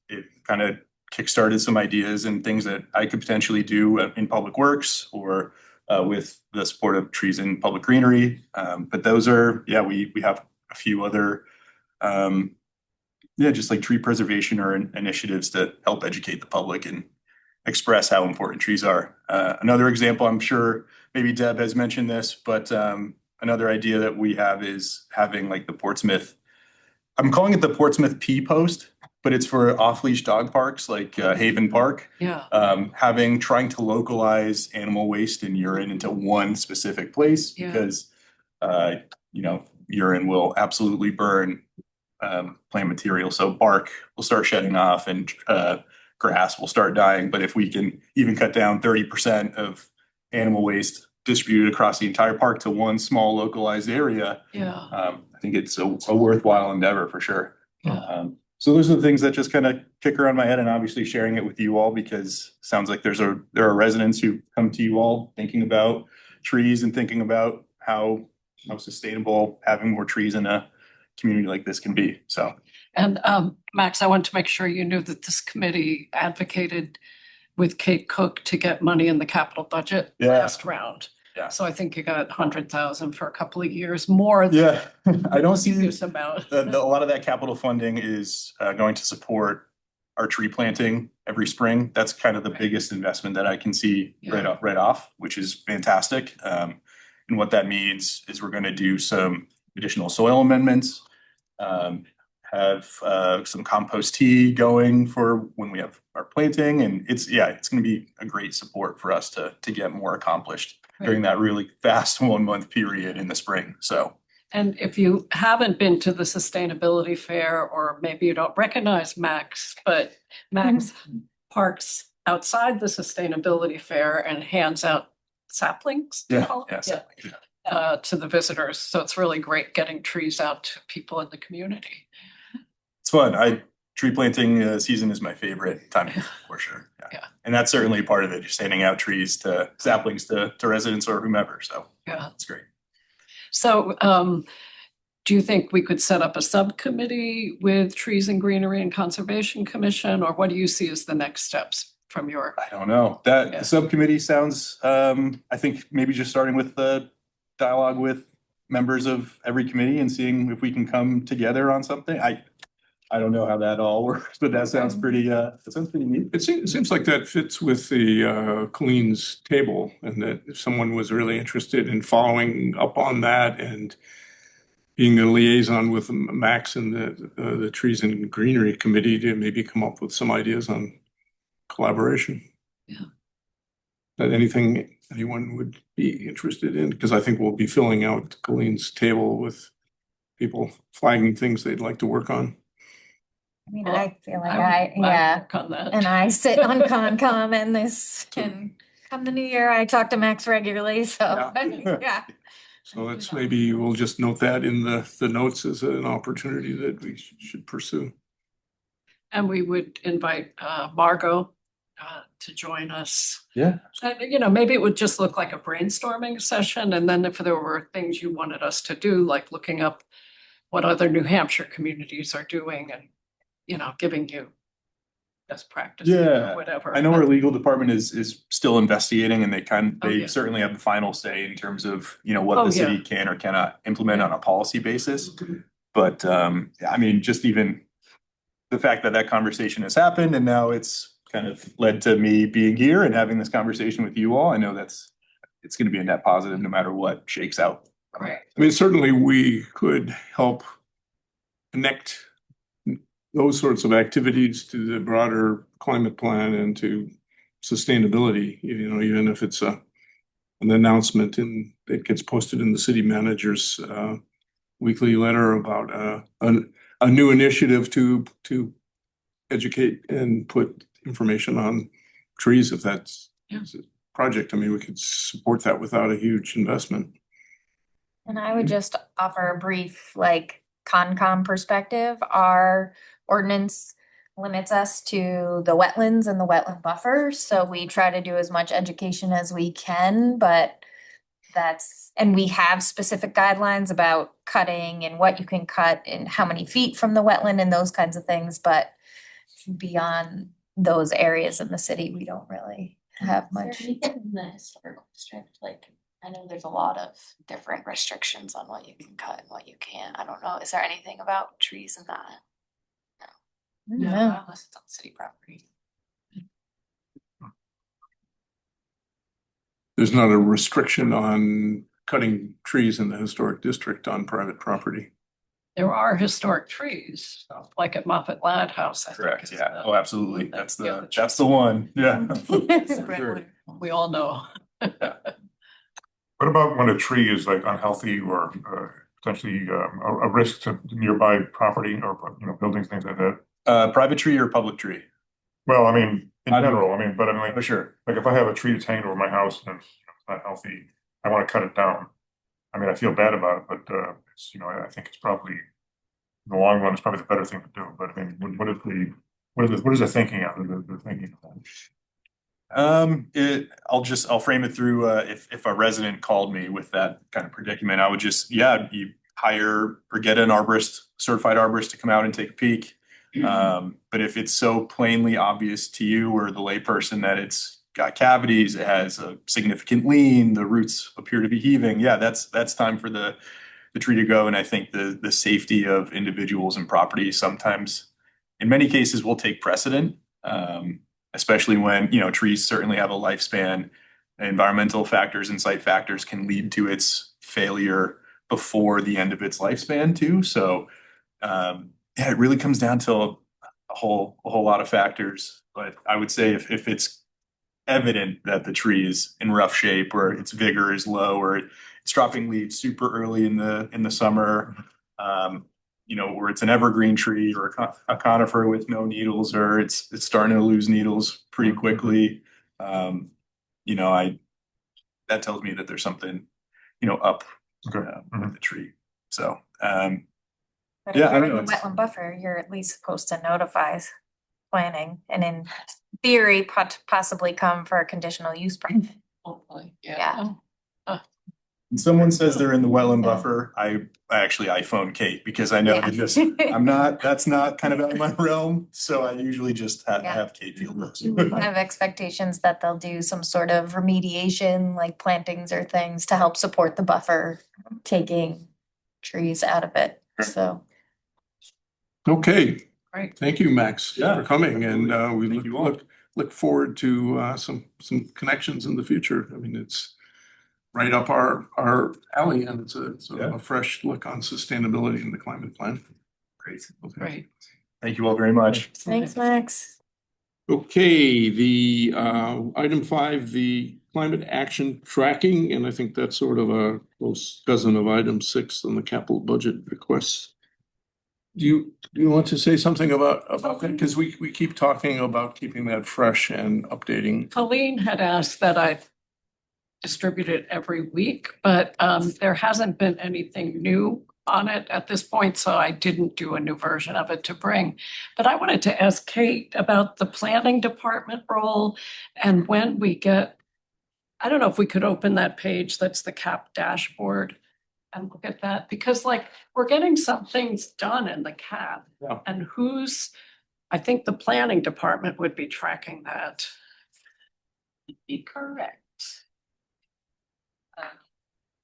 it kind of kickstarted some ideas and things that I could potentially do in public works or with the support of trees in public greenery. But those are, we have a few other, just like tree preservation or initiatives to help educate the public and express how important trees are. Another example, I'm sure maybe Deb has mentioned this, but another idea that we have is having like the Portsmouth, I'm calling it the Portsmouth P post, but it's for off-leash dog parks like Haven Park. Yeah. Trying to localize animal waste and urine into one specific place because, urine will absolutely burn plant material. So bark will start shedding off and grass will start dying. But if we can even cut down 30% of animal waste distributed across the entire park to one small localized area, I think it's a worthwhile endeavor for sure. So those are the things that just kind of kick around my head, and obviously sharing it with you all because it sounds like there are residents who come to you all thinking about trees and thinking about how sustainable having more trees in a community like this can be. So. And Max, I want to make sure you knew that this committee advocated with Kate Cook to get money in the capital budget last round. Yeah. So I think you got 100,000 for a couple of years more. Yeah, I don't see this about. A lot of that capital funding is going to support our tree planting every spring. That's kind of the biggest investment that I can see right off, which is fantastic. And what that means is we're going to do some additional soil amendments, have some compost tea going for when we have our planting, and it's going to be a great support for us to get more accomplished during that really fast 1 month period in the spring. So. And if you haven't been to the sustainability fair, or maybe you don't recognize Max, but Max parks outside the sustainability fair and hands out saplings. Saplings, to the visitors. So it's really great getting trees out to people in the community. It's fun. Tree planting season is my favorite time for sure. Yeah. And that's certainly part of it, just handing out saplings to residents or whomever. So it's great. So do you think we could set up a subcommittee with Trees and Greenery and Conservation Commission, or what do you see as the next steps from your? I don't know. The subcommittee sounds, I think maybe just starting with the dialogue with members of every committee and seeing if we can come together on something. I don't know how that all works, but that sounds pretty neat. It seems like that fits with the Colleen's table, and that if someone was really interested in following up on that and being the liaison with Max and the Trees and Greenery Committee to maybe come up with some ideas on collaboration. Yeah. That anything anyone would be interested in, because I think we'll be filling out Colleen's table with people flagging things they'd like to work on. I mean, Well, I feel like I would yeah, work on that. and I sit on Concom and this, and come the new year, I talk to Max regularly, so, yeah. So let's maybe we'll just note that in the notes as an opportunity that we should pursue. And we would invite Margot to join us. Yeah. And, maybe it would just look like a brainstorming session, and then if there were things you wanted us to do, like looking up what other New Hampshire communities are doing and, giving you best practices Yeah, or whatever. I know our legal department is still investigating, and Oh, they yeah. certainly have the final say in terms of, what Oh, the city yeah. can or cannot implement on a policy basis. But I mean, just even the fact that that conversation has happened and now it's kind of led to me being here and having this conversation with you all, I know it's gonna be a net positive no matter what shakes out. Right. I mean, certainly we could help connect those sorts of activities to the broader climate plan and to sustainability, even if it's an announcement and it gets posted in the city manager's weekly letter about a new initiative to educate and put information on trees, if that's Yeah. a project. I mean, we could support that without a huge investment. And I would just offer a brief, Concom perspective. Our ordinance limits us to the wetlands and the wetland buffers, so we try to do as much education as we can, but and we have specific guidelines about cutting and what you can cut and how many feet from the wetland and those kinds of things, but beyond those areas in the city, we don't really have much. In the historical district, I know there's a lot of different restrictions on what you can cut and what you can't. I don't know, is there anything about trees in that? No. Unless it's on city property. There's not a restriction on cutting trees in the historic district on private property. There are historic trees, like at Moffett Lad House, I think. Correct, is yeah. the- Oh, absolutely. Yeah, That's the one. Yeah. For sure. We all know. What about when a tree is unhealthy or potentially a risk to nearby property or buildings, things like that? Private tree or public tree? Well, I mean, in I don't- general, but I mean, For sure. if I have a tree that's hanging over my house and it's not healthy, I want to cut it down. I mean, I feel bad about it, but it's, I think it's probably in the long run, it's probably the better thing to do. But I mean, what is the thinking of the thinking of that? I'll frame it through if a resident called me with that kind of predicament, I would just, you hire or get an arborist, certified arborist to come out and take a peek. But if it's so plainly obvious to you or the layperson that it's got cavities, it has a significant lean, the roots appear to be heaving, that's time for the tree to go. And I think the safety of individuals and property sometimes, in many cases, will take precedent. Especially when, trees certainly have a lifespan. Environmental factors and site factors can lead to its failure before the end of its lifespan too. So it really comes down to a whole lot of factors. But I would say if it's evident that the tree is in rough shape or its vigor is low or it's dropping leaves super early in the summer, or it's an evergreen tree or a conifer with no needles, or it's starting to lose needles pretty quickly. That tells me that there's something, up with the tree. So, But if yeah, I you're don't in know, the wetland buffer, you're at least supposed to notify planning and in theory, possibly come for a conditional use permit. Hopefully, Yeah. when someone says they're in the wetland Yeah. buffer, I actually iPhone Kate because I know Yeah. that's not kind of out of my realm. So I usually just Yeah. have Kate field notes. Have expectations that they'll do some sort of remediation, like plantings or things to help support the buffer, taking trees out of it, so. Okay, Right. Thank you, Max, Yeah, for coming, and we Thank you all. look forward to some connections in the future. I mean, it's right up our alley, and it's Yeah. a fresh look on sustainability in the climate plan. Great. Okay. Right. Thank you all very much. Thanks, Max. Okay, the item 5, the climate action tracking, and I think that's sort of a close cousin of item 6 on the capital budget requests. Do you want to say something about that? Because we keep talking about keeping that fresh and updating. Colleen had asked that I distribute it every week, but there hasn't been anything new on it at this point, so I didn't do a new version of it to bring. But I wanted to ask Kate about the planning department role and when we get, I don't know if we could open that page that's the CAP dashboard and look at that, because like we're getting some things done in the CAP. Yeah. And I think the planning department would be tracking that. Be correct.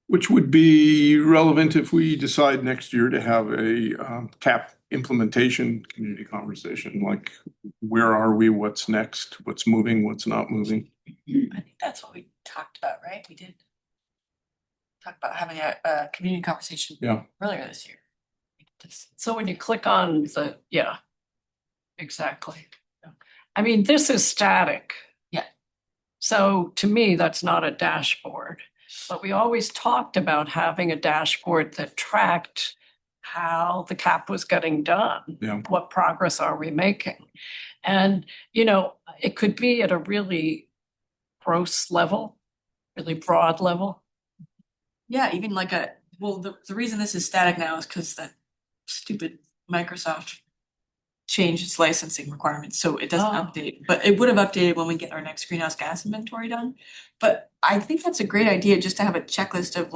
Which would be relevant if we decide next year to have a CAP implementation community conversation, like where are we, what's next, what's moving, what's not moving. I think that's what we talked about, right? We did talk about having a community conversation Yeah. earlier this year. So when you click on yeah, exactly. I mean, this is static. Yeah. So to me, that's not a dashboard, but we always talked about having a dashboard that tracked how the CAP was getting done. Yeah. What progress are we making? And, it could be at a really gross level, really broad level. Yeah, even like the reason this is static now is because that stupid Microsoft changed its licensing requirements, so it doesn't update. But it would have updated when we get our next greenhouse gas inventory done. But I think that's a great idea, just to have a checklist of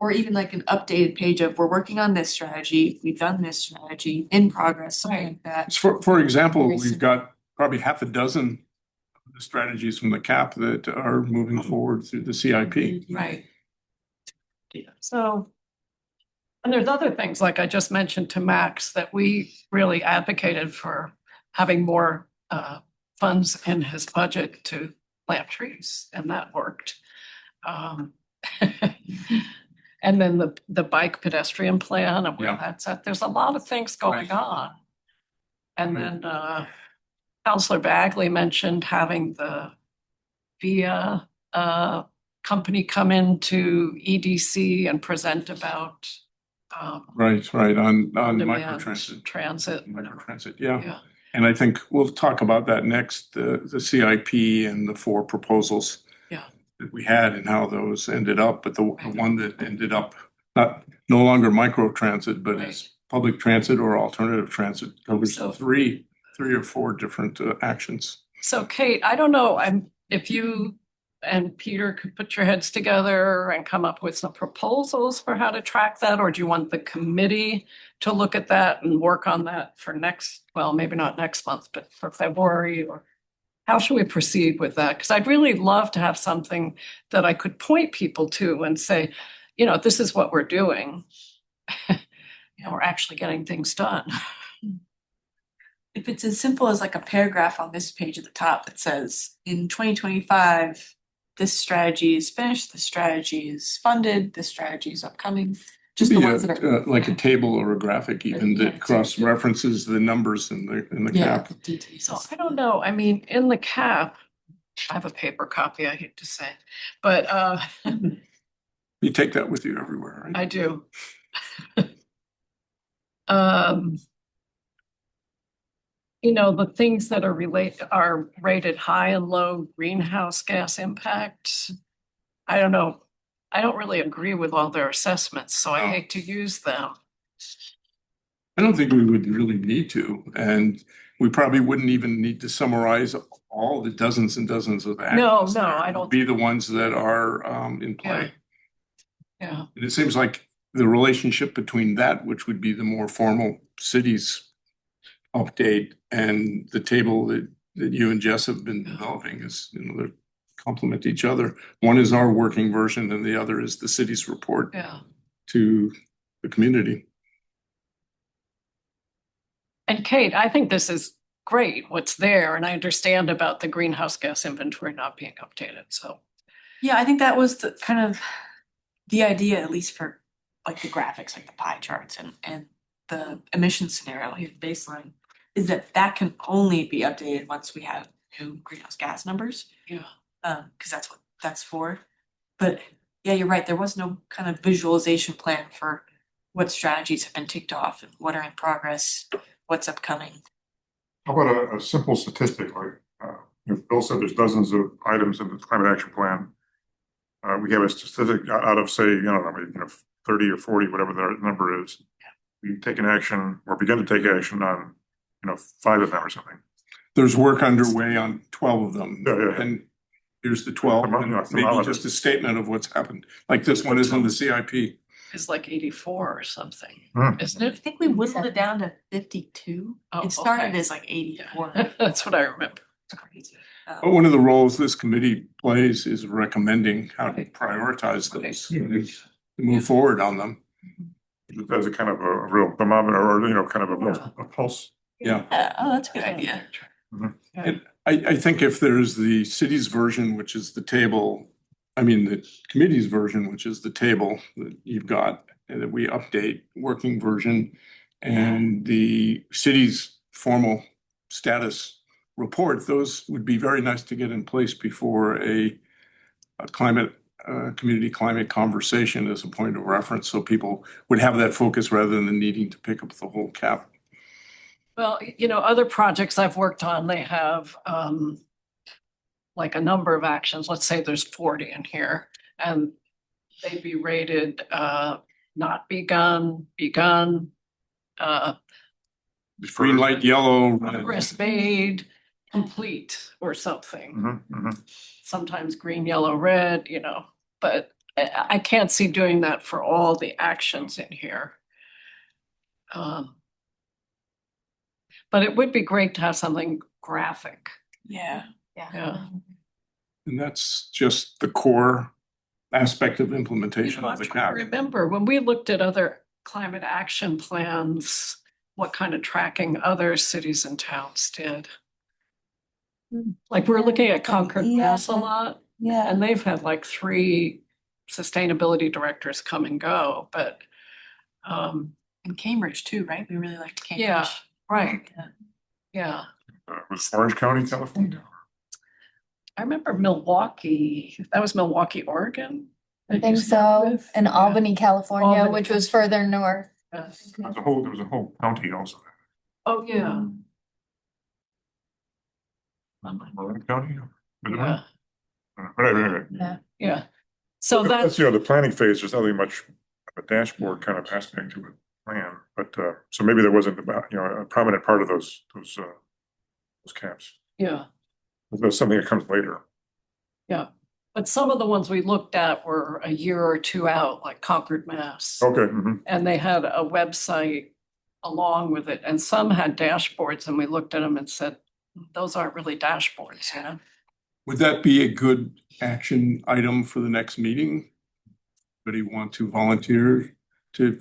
or even like an updated page of, we're working on this strategy, we've done this strategy, in progress, something like that. For example, Very we've simple. got probably half a dozen of the strategies from the CAP that are moving forward through the CIP. Right. So, and there's other things, like I just mentioned to Max, that we really advocated for having more funds in his budget to plant trees, and that worked. And then the bike pedestrian plan and where Yeah. that's at, there's a lot of things going Right. on. And Right. then Counselor Bagley mentioned having the VIA company come into EDC and present about Right, on on-demand microtransit. transit. Microtransit, yeah. Yeah, And I think we'll talk about that next, the CIP and the 4 proposals. Yeah. That we had and how those ended up, but the one that ended up no longer microtransit, but is public transit or alternative transit covers So- three or 4 different actions. so Kate, I don't know, if you and Peter could put your heads together and come up with some proposals for how to track that, or do you want the committee to look at that and work on that for maybe not next month, but for February, or how should we proceed with that? Because I'd really love to have something that I could point people to and say, this is what we're doing. We're actually getting things done. If it's as simple as like a paragraph on this page at the top that says, in 2025, this strategy is finished, this strategy is funded, this strategy is upcoming. Just the Be ones that are. like a table or a graphic even that cross-references the numbers in the Yeah. CAP. So I don't know, I mean, in the CAP, I have a paper copy, I hate to say, but You take that with you everywhere, right? I do. The things that are rated high and low greenhouse gas impact. I don't know. I don't really agree with all their assessments, so I No. hate to use them. I don't think we would really need to, and we probably wouldn't even need to summarize all the dozens and dozens of actions. No, there. I It would don't- Be the ones that are in play. Yeah, And it seems like the relationship between that, which would be the more formal cities update, and the table that you and Jess have been developing is, they complement each other. One is our working version and the other is the city's report yeah. to the community. And Kate, I think this is great, what's there, and I understand about the greenhouse gas inventory not being updated, so. Yeah, I think that was the kind of the idea, at least for like the graphics, like the pie charts and the emission scenario here, the baseline, is that that can only be updated once we have new greenhouse gas numbers. Yeah. Cause that's what that's for. But yeah, you're right, there was no kind of visualization plan for what strategies have been ticked off and what are in progress, what's upcoming. How about a simple statistic like, Bill said there's dozens of items in the climate action plan. We have a statistic out of say, maybe, 30 or 40, whatever the number is. We've taken action or begun to take action on, 5 of them or something. There's work underway on 12 of them. Yeah. And here's the 12, and maybe just a statement of what's happened. Like this one is on the CIP. It's like 84 or something, isn't I it? think we whittled it down to 52. Oh, It started okay. as like 84. That's what I remember. It's crazy. But one of the roles this committee plays is recommending how to prioritize those, to move forward on them. As a kind of a real thermometer or, kind of a pulse. Yeah. Oh, that's a good idea. I think if there's the city's version, which is the table, the committee's version, which is the table that you've got, and that we update working version, and the city's formal status report, those would be very nice to get in place before a community climate conversation as a point of reference, so people would have that focus rather than needing to pick up the whole cap. Well, other projects I've worked on, they have like a number of actions. Let's say there's 40 in here and they'd be rated not begun, Green light, yellow. progress made, complete or something. Sometimes green, yellow, red, but I can't see doing that for all the actions in here. But it would be great to have something graphic. Yeah. Yeah. And that's just the core aspect of implementation of I'm the trying cap. to remember when we looked at other climate action plans, what kind of tracking other cities and towns did. Like we're looking at Concord Mass a lot, Yeah. and they've had like 3 sustainability directors come and go, but And Cambridge too, right? We really liked Cambridge. yeah, right, Yeah. yeah. Was Orange County, California? I remember Milwaukee, that was Milwaukee, Oregon. I think so, in Albany, California, Albany. which was further north. Yes. There was a whole county also. Oh, yeah. Orange County? Was it Yeah, Right. yeah. So That's, that's, the planning phase, there's nothing much of a dashboard kind of aspect to a plan, but, so maybe there wasn't about, a prominent part of those caps. yeah, There's something that comes later. yeah. But some of the ones we looked at were a year or 2 out, like Concord, Mass. Okay, And they had a website along with it, and some had dashboards, and we looked at them and said, those aren't really dashboards, Would that be a good action item for the next meeting? Anybody want to volunteer to,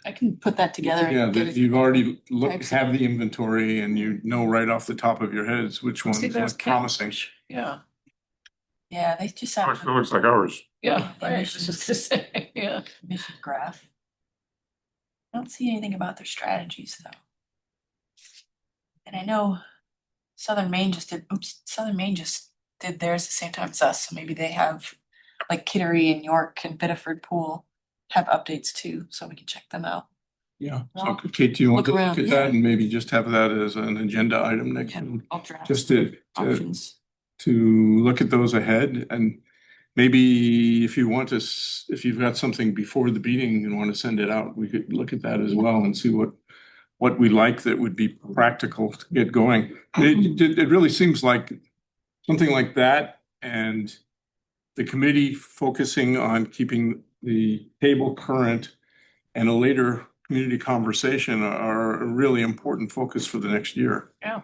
I can put that together. and yeah, get that it- you've already Types have the inventory and you know right off the top of your heads which ones See, there's look promising. Cambridge. Yeah, Yeah, they just it have looks like ours. yeah, Yeah, right, I it's was just- just to say, yeah. mission graph. I don't see anything about their strategies though. And I know Southern Maine just did theirs the same time as us, so maybe they have like Kittery and York and Biddeford Pool have updates too, so we can check them out. Yeah, so Well, Kate, do you want to look look at around, that yeah. and maybe just have that as an agenda item next Yeah, time? I'll draft Just to options. look at those ahead, and maybe if you want to, if you've got something before the meeting and want to send it out, we could look at that as well and see what we like that would be practical to get going. It really seems like something like that, and the committee focusing on keeping the table current and a later community conversation are a really important focus for the next year. Yeah.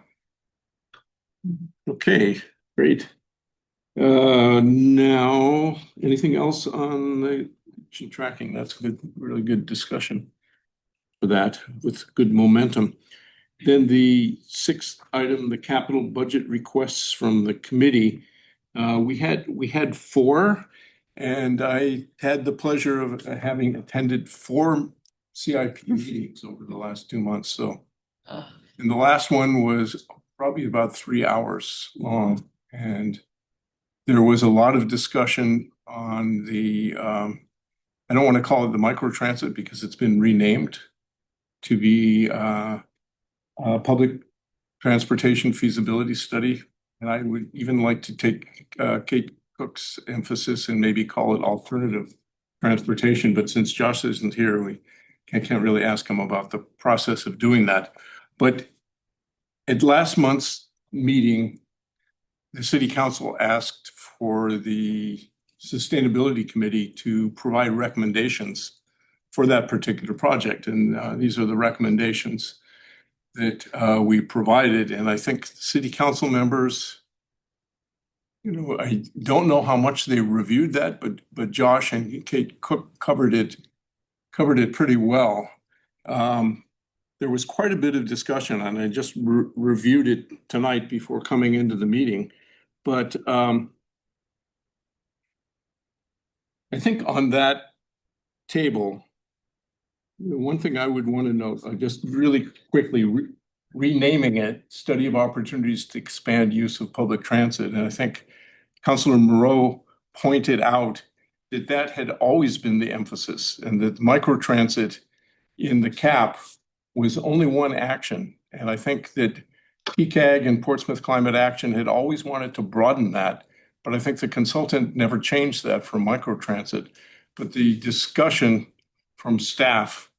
Okay, great. Now, anything else on the action tracking? That's good, really good discussion for for that with good momentum. Then the sixth item, the capital budget requests from the committee. We had four, and I had the pleasure of having attended four CIP meetings over the last 2 months. So, and the last one was probably about 3 hours long, and there was a lot of discussion on the, I don't want to call it the microtransit because it's been renamed to be public transportation feasibility study. And I would even like to take Kate Cook's emphasis and maybe call it alternative transportation. But since Josh isn't here, we can't really ask him about the process of doing that. But at last month's meeting, the city council asked for the sustainability committee to provide recommendations for that particular project. And these are the recommendations that we provided. And I think city council members, I don't know how much they reviewed that, but Josh and Kate Cook covered it pretty well. There was quite a bit of discussion, and I just reviewed it tonight before coming into the meeting. But I think on that table, one thing I would want to note, just really quickly, renaming it, Study of Opportunities to Expand Use of Public Transit. And I think Councilor Moreau pointed out that that had always been the emphasis, and that microtransit in the CAP was only one action. And I think that PCAG and Portsmouth Climate Action had always wanted to broaden that, but I think the consultant never changed that for microtransit. But the discussion from staff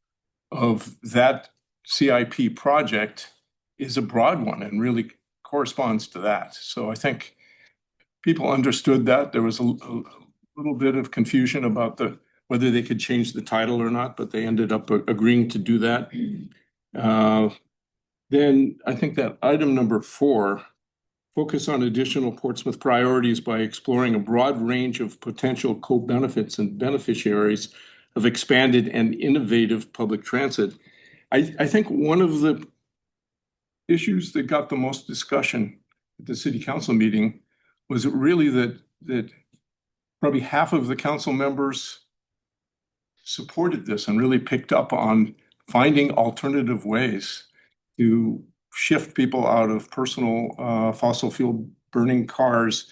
of that CIP project is a broad one and really corresponds to that. So I think people understood that. There was a little bit of confusion about whether they could change the title or not, but they ended up agreeing to do that. Then I think that item number 4, focus on additional Portsmouth priorities by exploring a broad range of potential co-benefits and beneficiaries of expanded and innovative public transit. I think one of the issues that got the most discussion at the city council meeting was really that probably half of the council members supported this and really picked up on finding alternative ways to shift people out of personal fossil fuel burning cars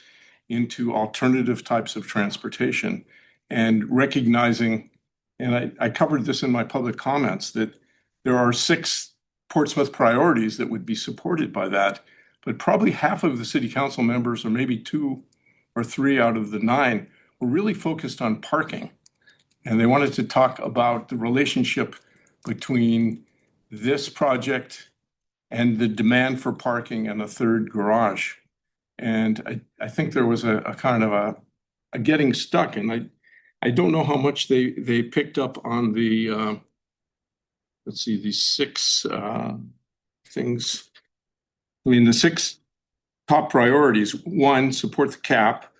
into alternative types of transportation, and recognizing, and I covered this in my public comments, that there are 6 Portsmouth priorities that would be supported by that, but probably half of the city council members, or maybe 2 or 3 out of the 9, were really focused on parking. And they wanted to talk about the relationship between this project and the demand for parking and a third garage. And I think there was a kind of a getting stuck, and I don't know how much they picked up on the let's see, the 6 things. I mean, the 6 top priorities: 1, support the CAP;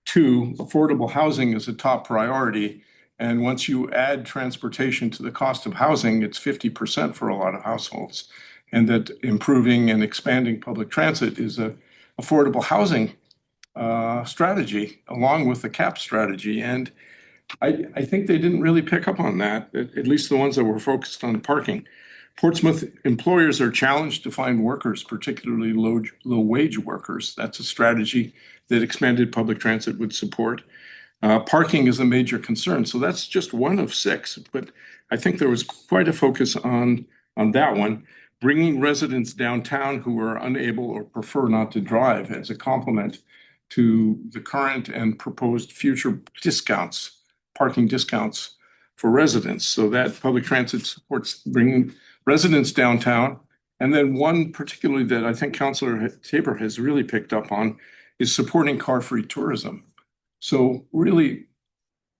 2, affordable housing is a top priority. And once you add transportation to the cost of housing, it's 50% for a lot of households. And that improving and expanding public transit is a affordable housing strategy along with the CAP strategy. And I think they didn't really pick up on that, at least the ones that were focused on parking. Portsmouth employers are challenged to find workers, particularly low wage workers. That's a strategy that expanded public transit would support. Parking is a major concern. So that's just one of 6, but I think there was quite a focus on that one. Bringing residents downtown who are unable or prefer not to drive as a complement to the current and proposed future discounts, parking discounts for residents, so that public transit supports bringing residents downtown. And then one particularly that I think Councillor Tabor has really picked up on is supporting car-free tourism. So really,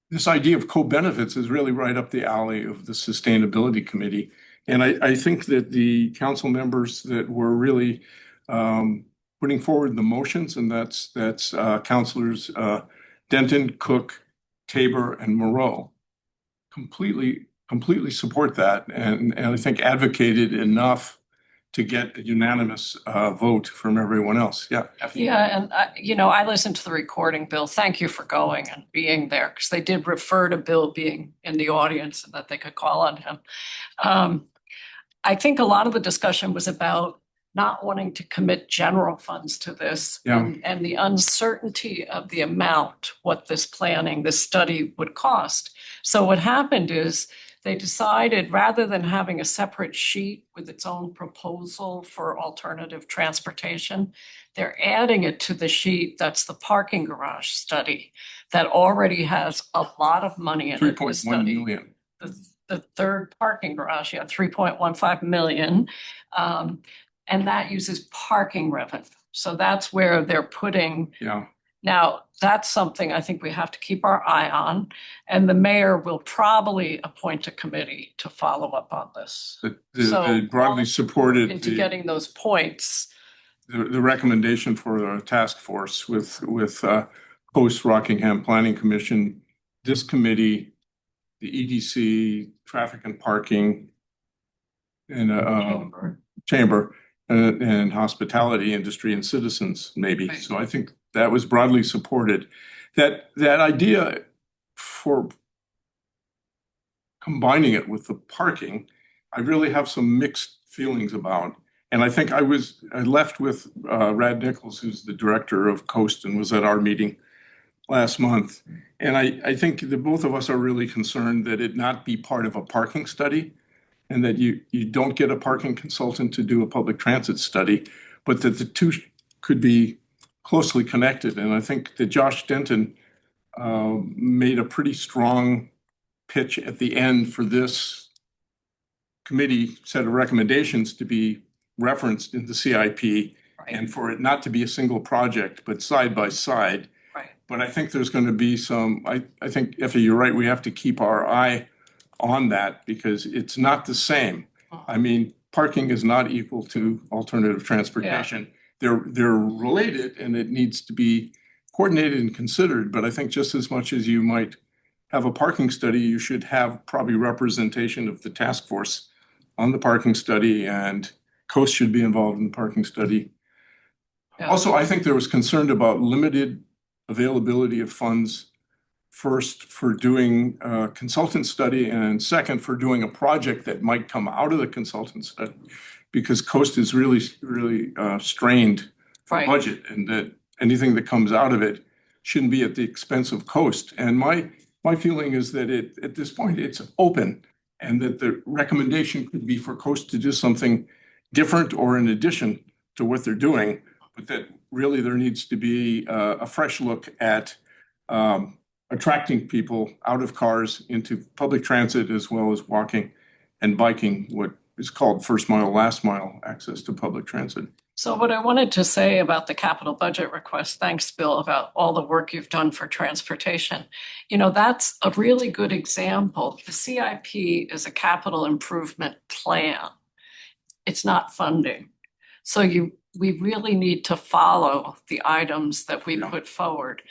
this idea of co-benefits is really right up the alley of the Sustainability Committee. And I think that the council members that were really putting forward the motions, and that's Councillors Denton, Cook, Tabor, and Moreau, completely completely support that and I think advocated enough to get a unanimous vote from everyone else. Yeah. Effie? Yeah, and I listened to the recording, Bill. Thank you for going and being there, because they did refer to Bill being in the audience and that they could call on him. I think a lot of the discussion was about not wanting to commit general funds to this. Yeah. And the uncertainty of the amount, what this study would cost. So what happened is they decided, rather than having a separate sheet with its own proposal for alternative transportation, they're adding it to the sheet that's the parking garage study that already has a lot of money in it. 3.1 million. The third parking garage, 3.15 million. And that uses parking revenue. So that's where they're putting. Yeah. Now, that's something I think we have to keep our eye on. And the mayor will probably appoint a committee to follow up on this. They broadly supported into getting those points. the recommendation for a task force with Post Rockingham Planning Commission, this committee, the EDC, traffic and parking, and chamber, and hospitality industry and citizens, maybe. Right. So I think that was broadly supported. That idea for combining it with the parking, I really have some mixed feelings about. And I think I left with Rad Nichols, who's the director of Coast and was at our meeting last month. And I think that both of us are really concerned that it not be part of a parking study, and that you don't get a parking consultant to do a public transit study, but that the two could be closely connected. And I think that Josh Denton made a pretty strong pitch at the end for this committee set of recommendations to be referenced in the CIP, Right. and for it not to be a single project, but side by side. Right. But I think there's going to be some, I think, Effie, you're right, we have to keep our eye on that because it's not the same. I mean, parking is not equal to alternative transportation. They're related and it needs to be coordinated and considered, but I think just as much as you might have a parking study, you should have probably representation of the task force on the parking study, and Coast should be involved in the parking study. Yeah. Also, I think there was concern about limited availability of funds, first for doing a consultant study, and second for doing a project that might come out of the consultant study, because Coast is really strained for Right. budget, and that anything that comes out of it shouldn't be at the expense of Coast. And my feeling is that at this point, it's open, and that the recommendation could be for Coast to do something different or in addition to what they're doing, but that really there needs to be a fresh look at attracting people out of cars into public transit, as well as walking and biking, what is called first mile, last mile access to public transit. So what I wanted to say about the capital budget request, thanks, Bill, about all the work you've done for transportation. That's a really good example. The CIP is a capital improvement plan. It's not funding. So we really need to follow the items that we put forward.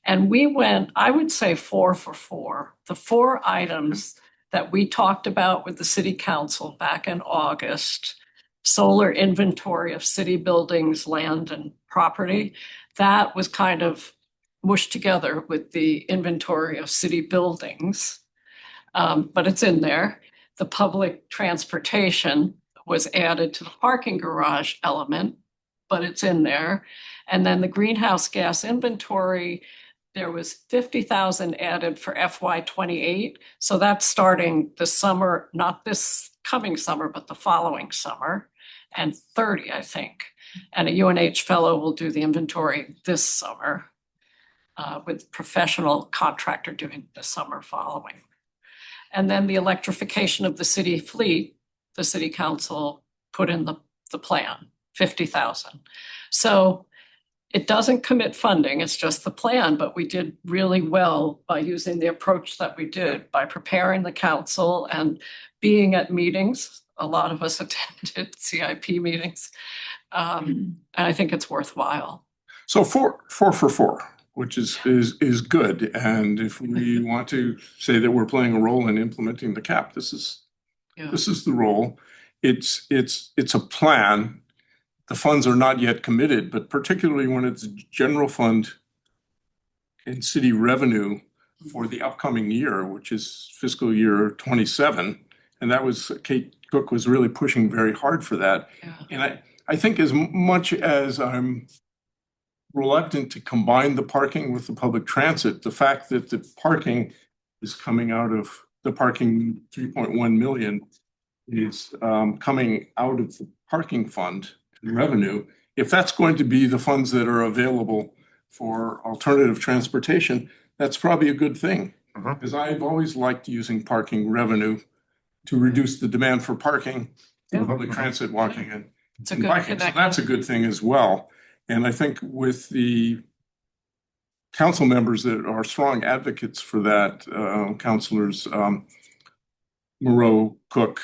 And we went, I would say 4 for 4. The 4 items that we talked about with the city council back in August, solar inventory of city buildings, land and property, that was kind of mushed together with the inventory of city buildings. But it's in there. The public transportation was added to the parking garage element, but it's in there. And then the greenhouse gas inventory, there was 50,000 added for FY28. So that's starting this summer, not this coming summer, but the following summer, and 30, I think. And a UNH fellow will do the inventory this summer with professional contractor doing the summer following. And then the electrification of the city fleet, the city council put in the plan, 50,000. So it doesn't commit funding, it's just the plan, but we did really well by using the approach that we did, by preparing the council and being at meetings. A lot of us attended CIP meetings. And I think it's worthwhile. So 4 for 4. which is good. And if we want to say that we're playing a role in implementing the cap, this is the role. It's a plan. The funds are not yet committed, but particularly when it's general fund and city revenue for the upcoming year, which is fiscal year 27. And that was, Kate Cook was really pushing very hard for that. Yeah. And I think as much as I'm reluctant to combine the parking with the public transit, the fact that the parking is coming out of the parking 3.1 million is coming out of the parking fund revenue. If that's going to be the funds that are available for alternative transportation, that's probably a good thing. Because I've always liked using parking revenue to reduce the demand for parking, for public transit, walking and It's a and good biking. So connection. that's a good thing as well. And I think with the council members that are strong advocates for that, councilors Moreau, Cook,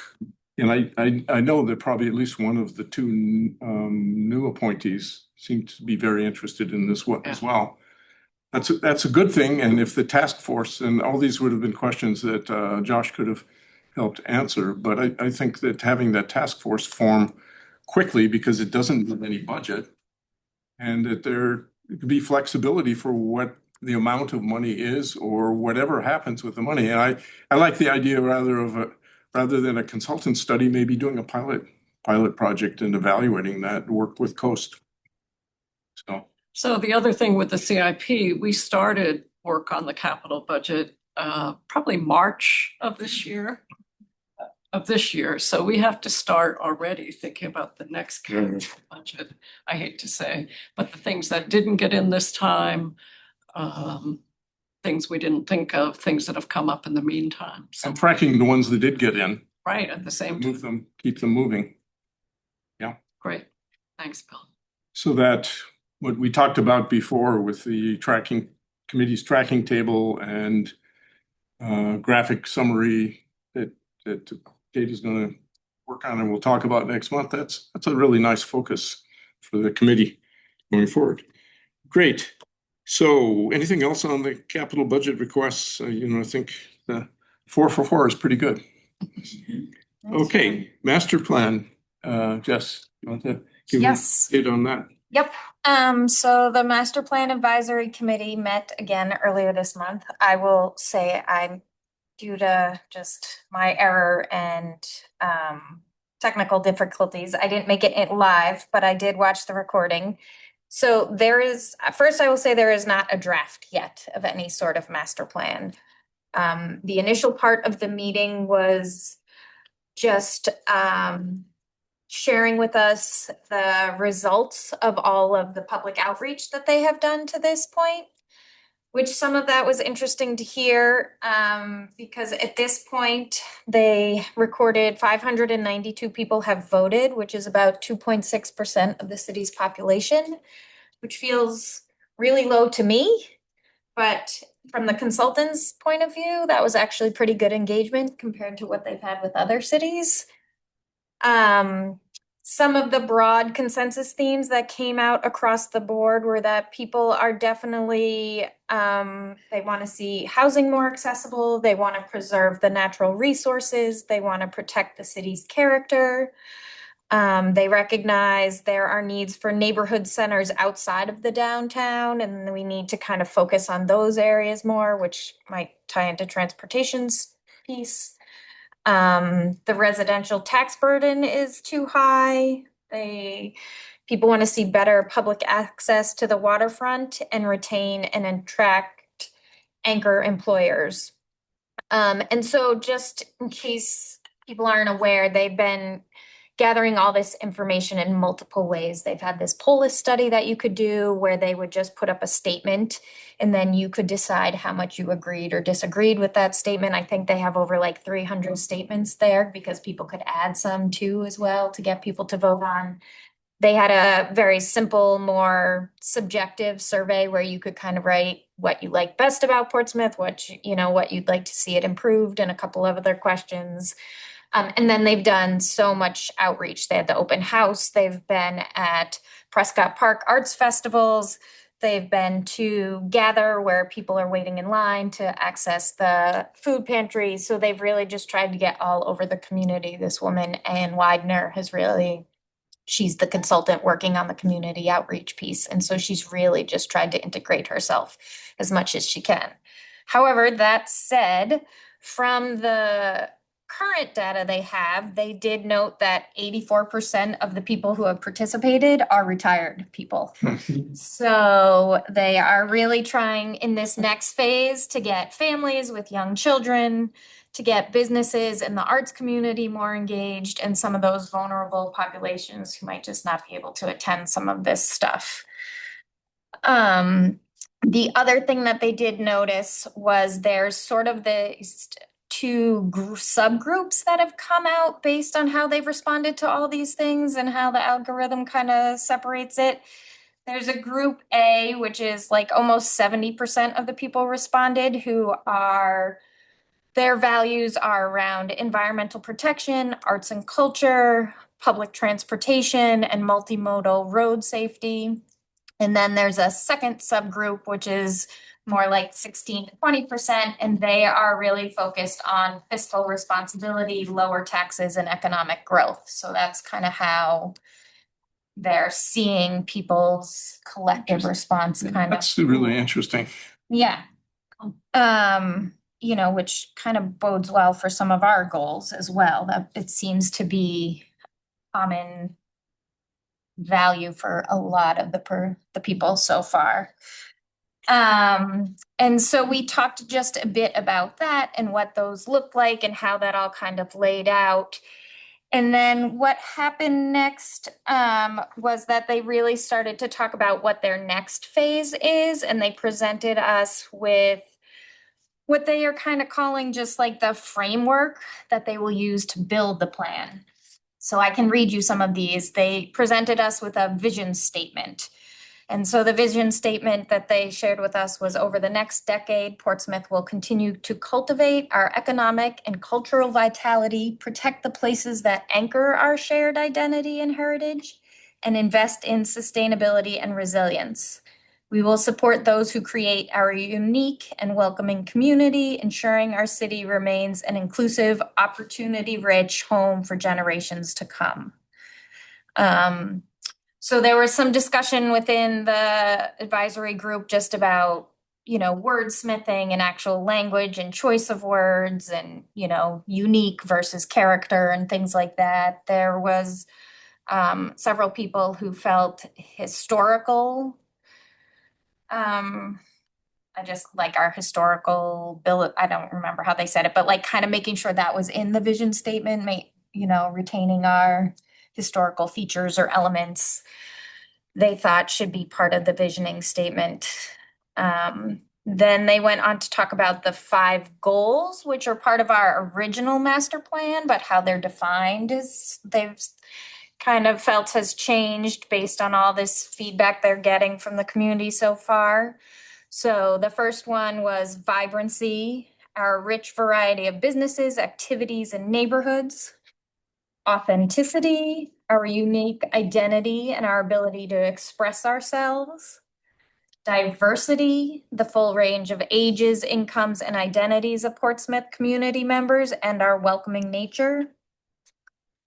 and I know that probably at least one of the two new appointees seem to be very interested in this one as well. That's a good thing. And if the task force, and all these would have been questions that Josh could have helped answer, but I think that having that task force form quickly, because it doesn't have any budget, and that there could be flexibility for what the amount of money is or whatever happens with the money. And I like the idea rather than a consultant study, maybe doing a pilot project and evaluating that, work with Coast. So the other thing with the CIP, we started work on the capital budget probably March of this year. So we have to start already thinking about the next capital budget, I hate to say, but the things that didn't get in this time, things we didn't think of, things that have come up in the meantime. So And tracking the ones that did get in, right at the same time. move them, keep them moving. Great. Thanks, Bill. So that what we talked about before with the tracking committee's tracking table and graphic summary that Kate is going to work on and we'll talk about next month. That's a really nice focus for the committee going forward. Great. So anything else on the capital budget requests? I think the 4 for 4 is pretty good. Okay, master plan. Jess, you want to give Yes. an update on that? Yep. So the Master Plan Advisory Committee met again earlier this month. I will say I'm due to just my error and technical difficulties. I didn't make it live, but I did watch the recording. So first I will say there is not a draft yet of any sort of master plan. The initial part of the meeting was just sharing with us the results of all of the public outreach that they have done to this point, which some of that was interesting to hear, because at this point they recorded 592 people have voted, which is about 2.6% of the city's population, which feels really low to me. But from the consultant's point of view, that was actually pretty good engagement compared to what they've had with other cities. Some of the broad consensus themes that came out across the board were that people are definitely, they want to see housing more accessible. They want to preserve the natural resources. They want to protect the city's character. They recognize there are needs for neighborhood centers outside of the downtown, and we need to kind of focus on those areas more, which might tie into transportation's piece. The residential tax burden is too high. People want to see better public access to the waterfront and retain and attract anchor employers. And so just in case people aren't aware, they've been gathering all this information in multiple ways. They've had this Polis study that you could do where they would just put up a statement and then you could decide how much you agreed or disagreed with that statement. I think they have over like 300 statements there because people could add some too as well to get people to vote on. They had a very simple, more subjective survey where you could kind of write what you like best about Portsmouth, what you'd like to see it improved, and a couple of other questions. And then they've done so much outreach. They had the open house. They've been at Prescott Park Arts Festivals. They've been to Gather, where people are waiting in line to access the food pantry. So they've really just tried to get all over the community. This woman, Ann Widener, she's the consultant working on the community outreach piece. And so she's really just tried to integrate herself as much as she can. However, that said, from the current data they have, they did note that 84% of the people who have participated are retired people. So they are really trying in this next phase to get families with young children, to get businesses and the arts community more engaged, and some of those vulnerable populations who might just not be able to attend some of this stuff. The other thing that they did notice was there's sort of these two subgroups that have come out based on how they've responded to all these things and how the algorithm kind of separates it. There's a group A, which is like almost 70% of the people responded, their values are around environmental protection, arts and culture, public transportation, and multimodal road safety. And then there's a second subgroup, which is more like 16 to 20%, and they are really focused on fiscal responsibility, lower taxes, and economic growth. So that's kind of how they're seeing people's collective response kind of. That's really interesting. Yeah. Which kind of bodes well for some of our goals as well, that it seems to be common value for a lot of the people so far. And so we talked just a bit about that and what those look like and how that all kind of laid out. And then what happened next was that they really started to talk about what their next phase is, and they presented us with what they are kind of calling just like the framework that they will use to build the plan. So I can read you some of these. They presented us with a vision statement. And so the vision statement that they shared with us was, over the next decade, Portsmouth will continue to cultivate our economic and cultural vitality, protect the places that anchor our shared identity and heritage, and invest in sustainability and resilience. We will support those who create our unique and welcoming community, ensuring our city remains an inclusive, opportunity-rich home for generations to come. So there was some discussion within the advisory group just about, wordsmithing and actual language and choice of words and, unique versus character and things like that. There was several people who felt historical. I just like our historical bill. I don't remember how they said it, but like kind of making sure that was in the vision statement, retaining our historical features or elements they thought should be part of the visioning statement. Then they went on to talk about the 5 goals, which are part of our original master plan, but how they're defined is they've kind of felt has changed based on all this feedback they're getting from the community so far. So the first one was vibrancy, our rich variety of businesses, activities, and neighborhoods. Authenticity, our unique identity and our ability to express ourselves. Diversity, the full range of ages, incomes, and identities of Portsmouth community members and our welcoming nature.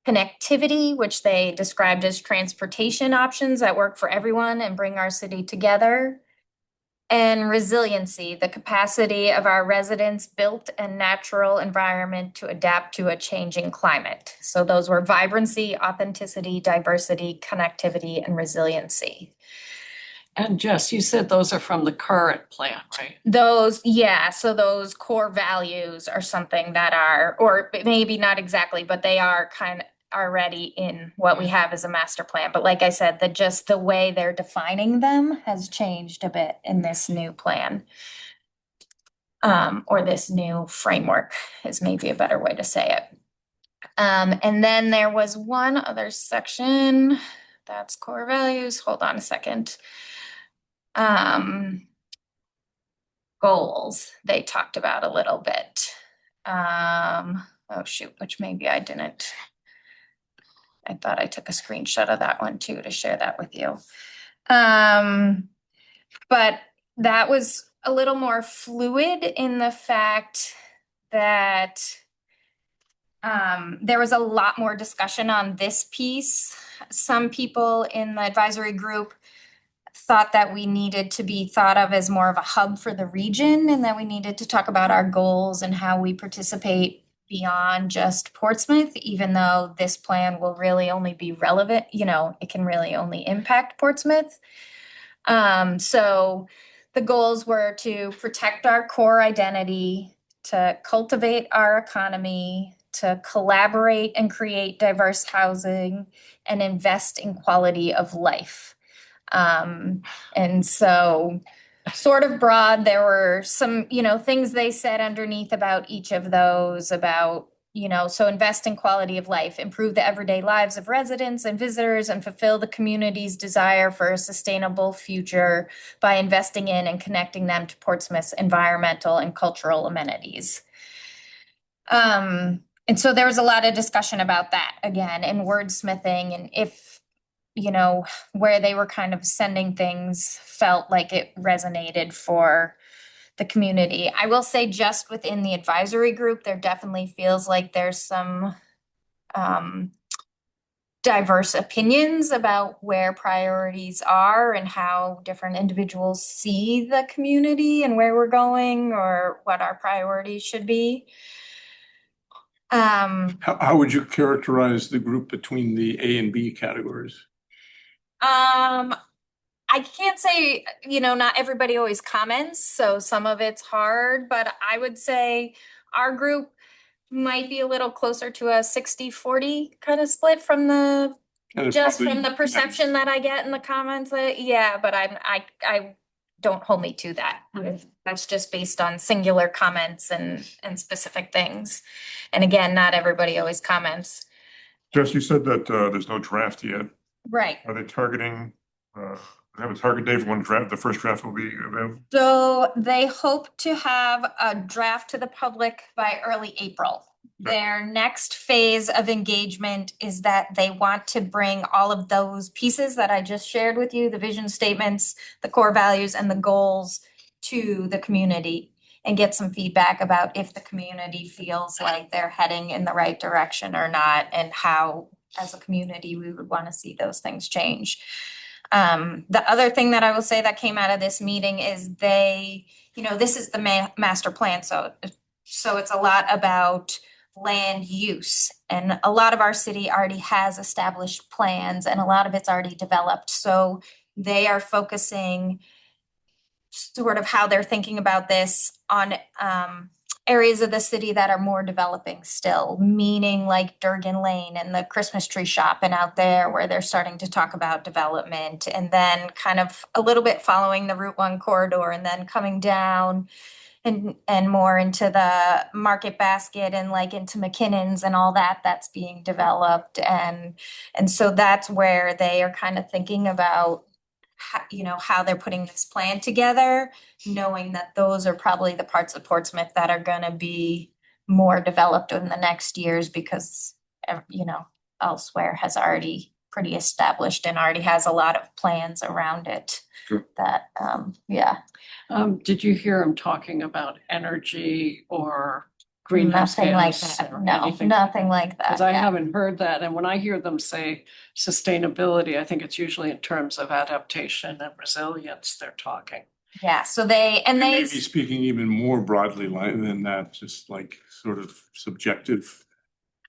Connectivity, which they described as transportation options that work for everyone and bring our city together. And resiliency, the capacity of our residents' built and natural environment to adapt to a changing climate. So those were vibrancy, authenticity, diversity, connectivity, and resiliency. And Jess, you said those are from the current plan, right? So those core values are something that are, or maybe not exactly, but they are kind of already in what we have as a master plan. But like I said, the way they're defining them has changed a bit in this new plan. Or this new framework is maybe a better way to say it. And then there was one other section that's core values. Hold on a second. Goals they talked about a little bit. Which maybe I didn't. I thought I took a screenshot of that one too to share that with you. But that was a little more fluid in the fact that there was a lot more discussion on this piece. Some people in the advisory group thought that we needed to be thought of as more of a hub for the region and that we needed to talk about our goals and how we participate beyond just Portsmouth, even though this plan will really only be relevant, it can really only impact Portsmouth. So the goals were to protect our core identity, to cultivate our economy, to collaborate and create diverse housing, and invest in quality of life. And so sort of broad, there were some, things they said underneath about each of those about, so invest in quality of life, improve the everyday lives of residents and visitors, and fulfill the community's desire for a sustainable future by investing in and connecting them to Portsmouth's environmental and cultural amenities. And so there was a lot of discussion about that again, and wordsmithing, and if where they were kind of sending things felt like it resonated for the community. I will say just within the advisory group, there definitely feels like there's some diverse opinions about where priorities are and how different individuals see the community and where we're going or what our priorities should be. How would you characterize the group between the A and B categories? I can't say, not everybody always comments, so some of it's hard, but I would say our group might be a little closer to a 60-40 kind of split from the, just from the perception that I get in the comments. Yeah, but I don't hold me to that. That's just based on singular comments and specific things. And again, not everybody always comments. Jess, you said that there's no draft yet. Right. Are they targeting, have a target date for when the first draft will be available? So they hope to have a draft to the public by early April. Their next phase of engagement is that they want to bring all of those pieces that I just shared with you, the vision statements, the core values, and the goals to the community and get some feedback about if the community feels like they're heading in the right direction or not, and how, as a community, we would want to see those things change. The other thing that I will say that came out of this meeting is this is the master plan. So it's a lot about land use, and a lot of our city already has established plans and a lot of it's already developed. So they are focusing sort of how they're thinking about this on areas of the city that are more developing still, meaning like Durgan Lane and the Christmas tree shop and out there where they're starting to talk about development, and then kind of a little bit following the Route 1 corridor and then coming down and more into the Market Basket and like into McKinnon's and all that's being developed. And so that's where they are kind of thinking about how they're putting this plan together, knowing that those are probably the parts of Portsmouth that are going to be more developed in the next years, because elsewhere has already pretty established and already has a lot of plans around it. Sure. That Did you hear him talking about energy or greenhouse nothing like gas that. or No, anything? nothing like that. Because I yeah. haven't heard that, and when I hear them say sustainability, I think it's usually in terms of adaptation and resilience they're talking. Yeah, so they Maybe speaking even more broadly than that, just like sort of subjective.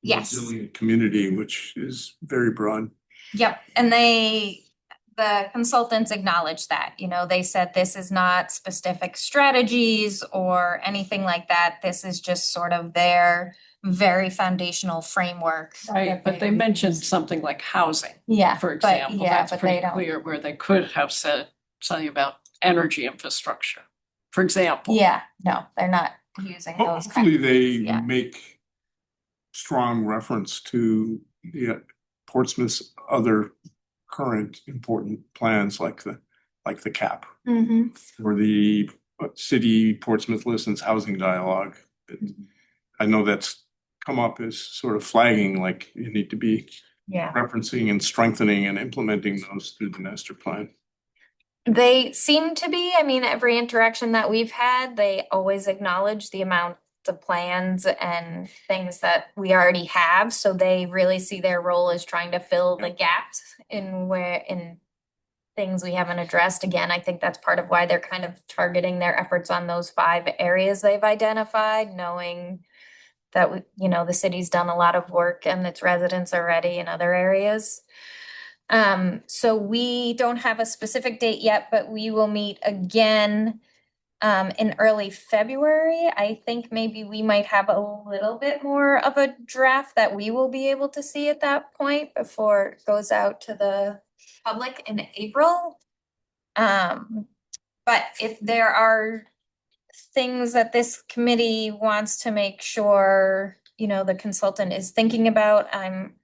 Yes. Resilient community, which is very broad. Yep, and the consultants acknowledge that, they said this is not specific strategies or anything like that. This is just sort of their very foundational framework. Right, but they mentioned something like housing, Yeah, for but example. yeah, That's but pretty they don't. clear, where they could have said something about energy infrastructure, for example. Yeah, no, they're not using those. Hopefully they yeah. make strong reference to Portsmouth's other current important plans like the CAP or the city Portsmouth Listens housing dialogue. I know that's come up as sort of flagging, like you need to be referencing and strengthening and implementing those through the master plan. They seem to be, I mean, every interaction that we've had, they always acknowledge the amount of plans and things that we already have. So they really see their role as trying to fill the gaps in things we haven't addressed. Again, I think that's part of why they're kind of targeting their efforts on those 5 areas they've identified, knowing that the city's done a lot of work and its residents already in other areas. So we don't have a specific date yet, but we will meet again in early February. I think maybe we might have a little bit more of a draft that we will be able to see at that point before it goes out to the public in April. But if there are things that this committee wants to make sure, the consultant is thinking about, I'm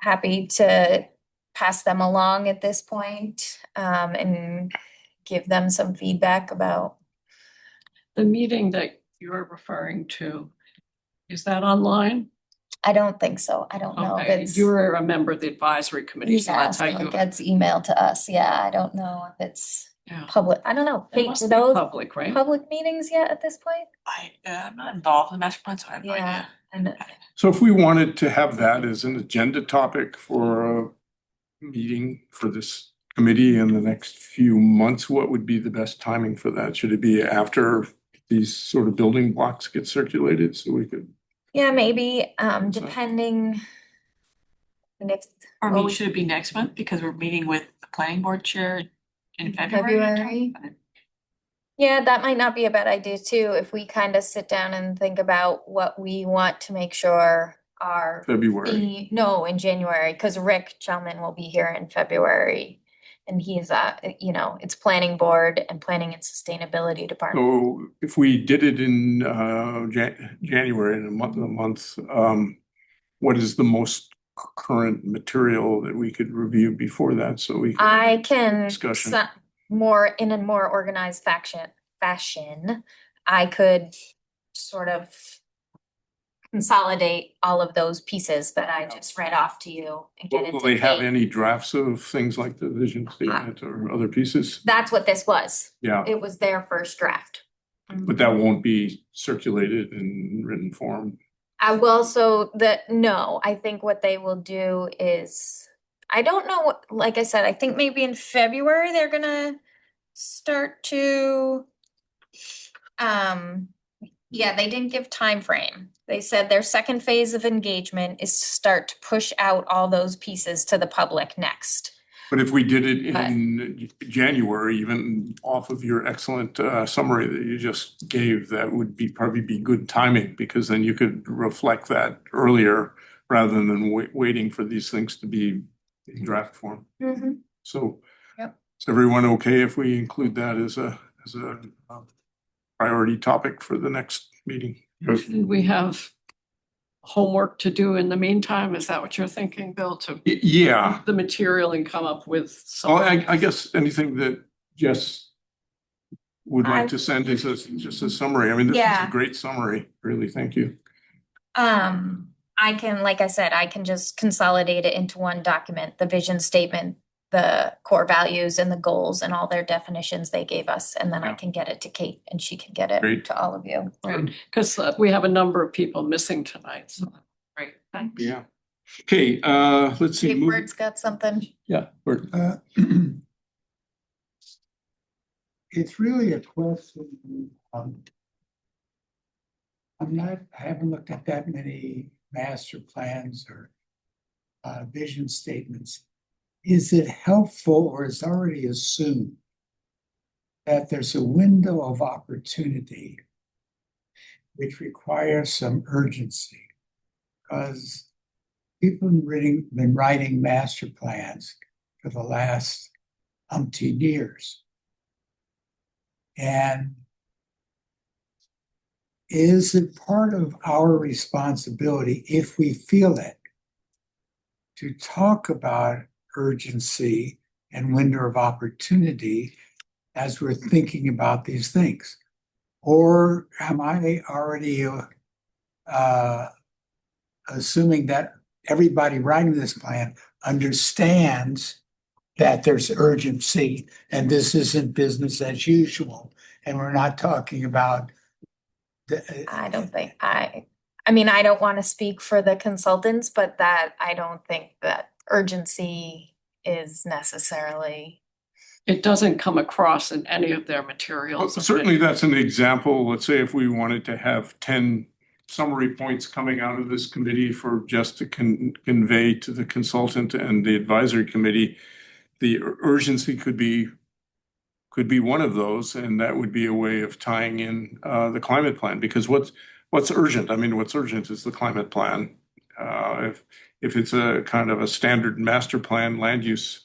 happy to pass them along at this point, and give them some feedback about. The meeting that you're referring to, is that online? I don't think so. I don't know if Okay, it's. you're a member of the advisory committee, so Yeah, that's how so you. it gets emailed to us. Yeah, I don't know if it's Yeah. public. I don't know. It Kate, must do be those public, right? public meetings yet at this point? I'm not involved in master plan, so I have no Yeah, idea. and So if we wanted to have that as an agenda topic for a meeting for this committee in the next few months, what would be the best timing for that? Should it be after these sort of building blocks get circulated so we could? yeah, maybe, So- depending. Next. Or well, meet, should it be next month? Because we're meeting with the planning board chair in February. February. Yeah, that might not be a bad idea too, if we kind of sit down and think about what we want to make sure are. February. No, in January, because Rick Chalman will be here in February. And he's it's planning board and planning and sustainability department. So if we did it in January, in a month, what is the most current material that we could review before that, so we? I can, Discussion. in a more organized fashion, I could sort of consolidate all of those pieces that I just read off to you and get Will into. they have Kate. any drafts of things like the vision statement or other pieces? That's what this was. Yeah, It was their first draft. but that won't be circulated in written form. I will, no, I think what they will do is, I don't know what, like I said, I think maybe in February, they're gonna start to. Yeah, they didn't give time frame. They said their second phase of engagement is to start to push out all those pieces to the public next. But if we did it in January, even off of your excellent summary that you just gave, that would probably be good timing, because then you could reflect that earlier rather than waiting for these things to be in draft form. So Yep. is everyone okay if we include that as a priority topic for the next meeting? Yes. We have homework to do in the meantime. Is that what you're thinking, Bill, to Yeah. the material and come up with some? Well, I guess anything that Jess would like I- to send is just a summary. I mean, this is Yeah. a great summary, really. Thank you. I can, like I said, I can just consolidate it into one document, the vision statement, the core values and the goals and all their definitions they gave us, and then I Yeah. can get it to Kate and she can get it Great. to all of you. Right, because we have a number of people missing tonight, so, great, thanks. Yeah. Okay, let's see. Kate move- Bird's got something. Yeah, Bert. It's really a question. I haven't looked at that many master plans or vision statements. Is it helpful, or is already assumed that there's a window of opportunity which requires some urgency? Because people have been writing master plans for the last umpteen years. And is it part of our responsibility, if we feel it, to talk about urgency and window of opportunity as we're thinking about these things? Or am I already assuming that everybody writing this plan understands that there's urgency and this isn't business as usual. And we're not talking about I don't think, I mean, I don't want to speak for the consultants, but that I don't think that urgency is necessarily. It doesn't come across in any of their materials. Certainly, that's an example. Let's say if we wanted to have 10 summary points coming out of this committee for just to convey to the consultant and the advisory committee, the urgency could be one of those, and that would be a way of tying in the climate plan. Because what's urgent? I mean, what's urgent is the climate plan. If it's a kind of a standard master plan land use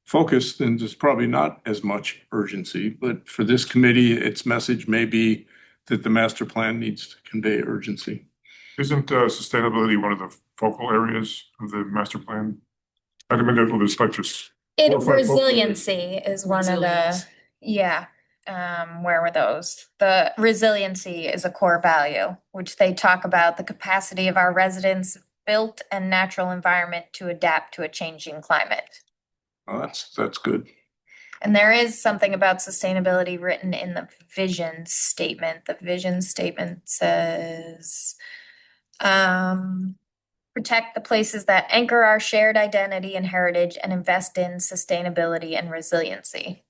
focus, then there's probably not as much urgency. But for this committee, its message may be that the master plan needs to convey urgency. Isn't sustainability one of the focal areas of the master plan? I mean, there's like just. It, 4 or 5 focal areas. resiliency is one of the, yeah, where were those? The resiliency is a core value, which they talk about the capacity of our residents' built and natural environment to adapt to a changing climate. Well, that's good. And there is something about sustainability written in the vision statement. The vision statement says, protect the places that anchor our shared identity and heritage and invest in sustainability and resiliency.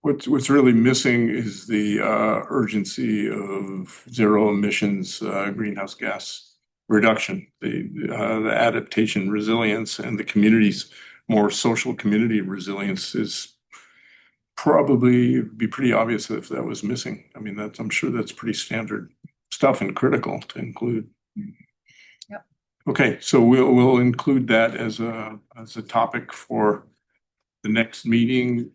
What's really missing is the urgency of zero emissions greenhouse gas reduction, the adaptation resilience, and the community's more social community resilience is probably be pretty obvious if that was missing. I mean, I'm sure that's pretty standard stuff and critical to include. Yep. Okay, so we'll include that as a topic for the next meeting.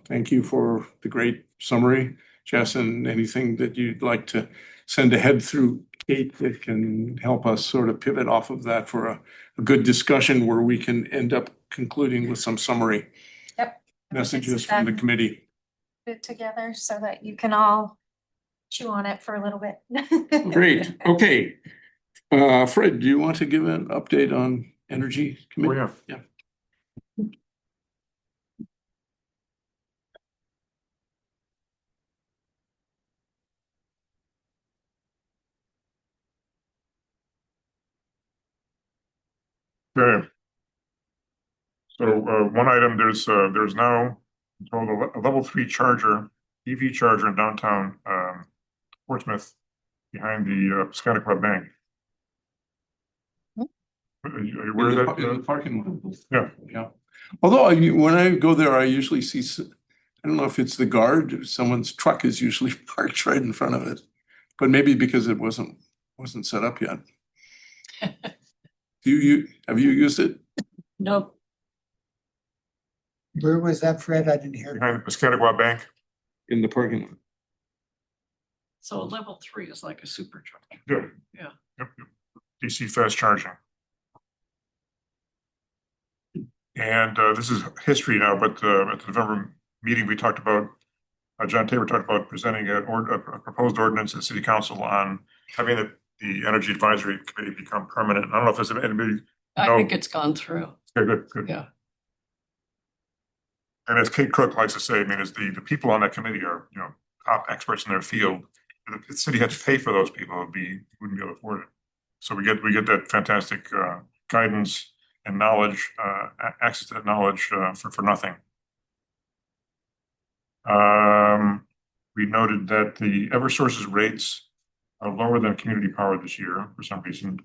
Thank you for the great summary, Jess, and anything that you'd like to send ahead through Kate that can help us sort of pivot off of that for a good discussion where we can end up concluding with some summary messages from the committee. Put it together so that you can all chew on it for a little bit. Great. Okay. Fred, do you want to give an update on energy committee? Oh, yeah. Okay. So one item, there's now a level 3 charger, EV charger in downtown Portsmouth behind the Piscataqua Bank. Are you aware of that? In the parking lot. Yeah. Although when I go there, I usually see, I don't know if it's the guard, someone's truck is usually parked right in front of it, but maybe because it wasn't set up yet. Have you used it? Nope. Where was that, Fred? I didn't hear. Behind the Piscataqua Bank. In the parking lot. So a level 3 is like a supercharger. Good. Yeah. Yep. DC fast charging. And this is history now, but at the November meeting, we talked about, John Tabor talked about presenting a proposed ordinance at City Council on having the Energy Advisory Committee become permanent. I don't know if there's anybody. I think it's gone through. Okay, good. Yeah. And as Kate Cook likes to say, I mean, as the people on that committee are, top experts in their field. If the city had to pay for those people, wouldn't be able to afford it. So we get that fantastic guidance and knowledge, access to that knowledge for nothing. We noted that the Eversource's rates are lower than community power this year for some reason.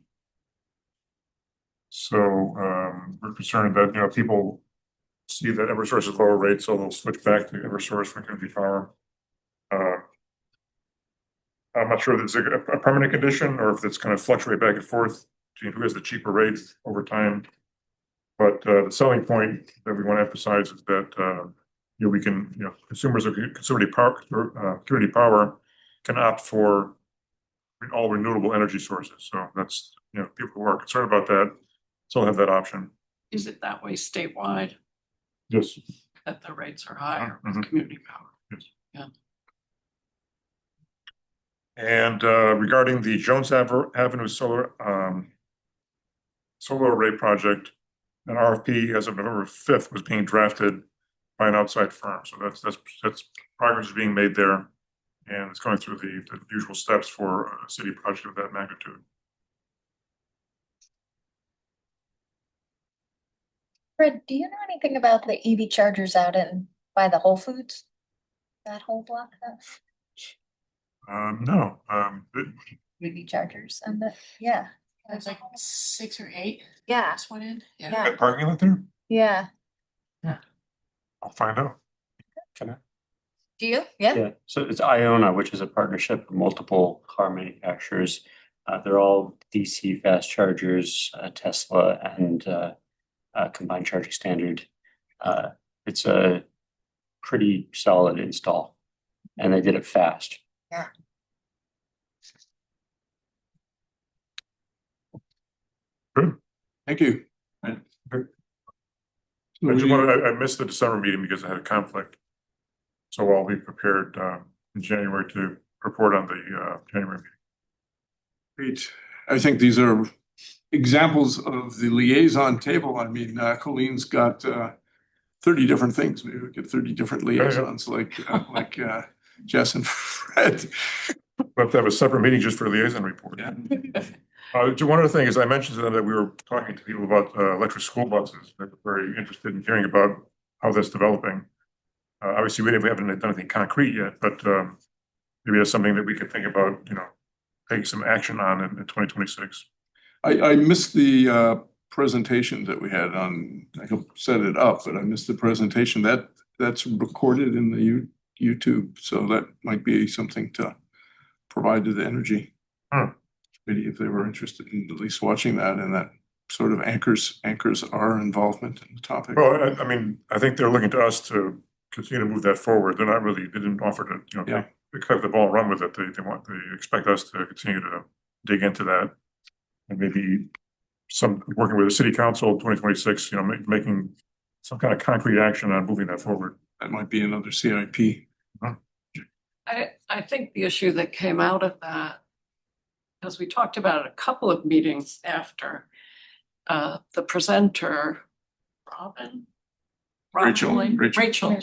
So we're concerned that people see that Eversource is lower rates, so they'll switch back to Eversource for community power. I'm not sure if it's a permanent condition or if it's going to fluctuate back and forth between who has the cheaper rates over time. But the selling point that we want to emphasize is that we can, consumers of community power can opt for all renewable energy sources. So that's people who are concerned about that still have that option. Is it that way statewide Yes. that the rates are higher Mhm. with community power? Yes. Yeah. And regarding the Jones Avenue solar array project, an RFP as of November 5th was being drafted by an outside firm. So that's progress is being made there. And it's going through the usual steps for a city project of that magnitude. Fred, do you know anything about the EV chargers out in by the Whole Foods? That whole block of No, EV chargers and yeah. There's like 6 or 8. Yeah, Just went in. Yeah. yeah, that parking lot there? yeah. I'll find out. Do you? Yeah. Yeah, so it's Iona, which is a partnership of multiple car manufacturers. They're all DC fast chargers, Tesla and combined charging standard. It's a pretty solid install, and they did it fast. Yeah. Thank you. I missed the December meeting because I had a conflict. So I'll be prepared in January to report on the January meeting. Great. I think these are examples of the liaison table. I mean, Colleen's got 30 different things. Maybe we get 30 different liaisons like Jess and Fred. We'll have to have a separate meeting just for liaison report. Yeah. One other thing is I mentioned to them that we were talking to people about electric school buses. They're very interested in hearing about how that's developing. Obviously, we haven't done anything concrete yet, but maybe that's something that we could think about, taking some action on in 2026. I missed the presentation that we had on, I hope set it up, but I missed the presentation. That's recorded in the YouTube, so that might be something to provide to the energy committee if they were interested in at least watching that, and that sort of anchors our involvement in the topic. Well, I mean, I think they're looking to us to continue to move that forward. They didn't offer to, pick up the ball and run with it. They expect us to continue to dig into that, and maybe working with the city council 2026, making some kind of concrete action on moving that forward. That might be another CIP. I think the issue that came out of that, because we talked about it a couple of meetings after, the presenter, Rachel,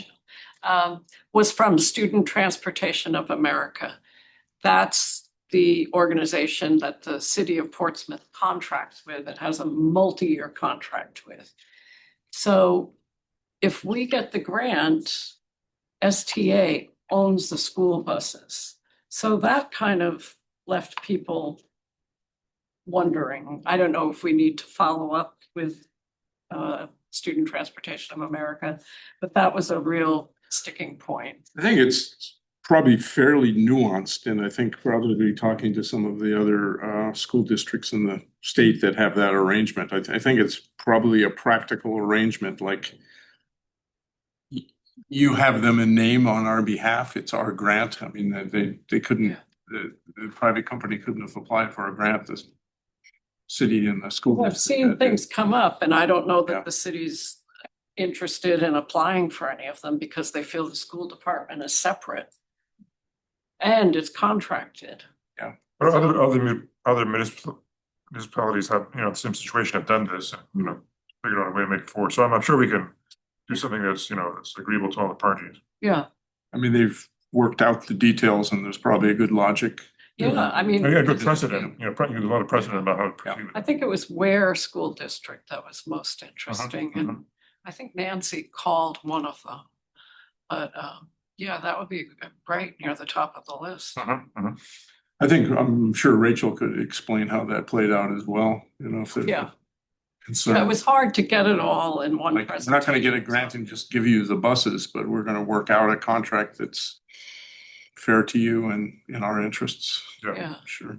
was from Student Transportation of America. That's the organization that the city of Portsmouth contracts with. It has a multi-year contract with. So if we get the grant, STA owns the school buses. So that kind of left people wondering. I don't know if we need to follow up with Student Transportation of America, but that was a real sticking point. I think it's probably fairly nuanced, and I think probably talking to some of the other school districts in the state that have that arrangement, I think it's probably a practical arrangement, like you have them in name on our behalf. It's our grant. I mean, they couldn't, the private company couldn't have applied for a grant. The city and the school. I've seen things come up, and I don't know that the city's interested in applying for any of them because they feel the school department is separate and it's contracted. Yeah, but other municipalities have, the same situation, have done this, and, figured out a way to make it forward. So I'm sure we can do something that's, that's agreeable to all the parties. Yeah. I mean, they've worked out the details, and there's probably a good logic. Yeah, I mean. Yeah, good precedent, there's a lot of precedent about how to proceed. I think it was Ware School District that was most interesting, and I think Nancy called one of them. But yeah, that would be right near the top of the list. I'm sure Rachel could explain how that played out as well, if there's concern. It was hard to get it all in one presentation. We're not gonna get a grant and just give you the buses, but we're gonna work out a contract that's fair to you and in our interests. Yeah. Sure.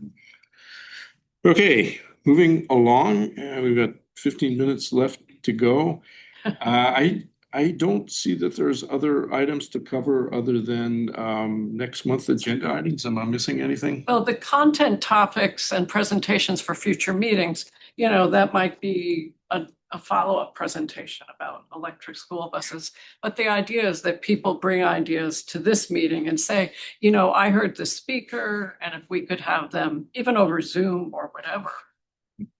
Okay, moving along, we've got 15 minutes left to go. I don't see that there's other items to cover other than next month's agenda items. Am I missing anything? Well, the content topics and presentations for future meetings, that might be a follow-up presentation about electric school buses. But the idea is that people bring ideas to this meeting and say, I heard the speaker, and if we could have them even over Zoom or whatever,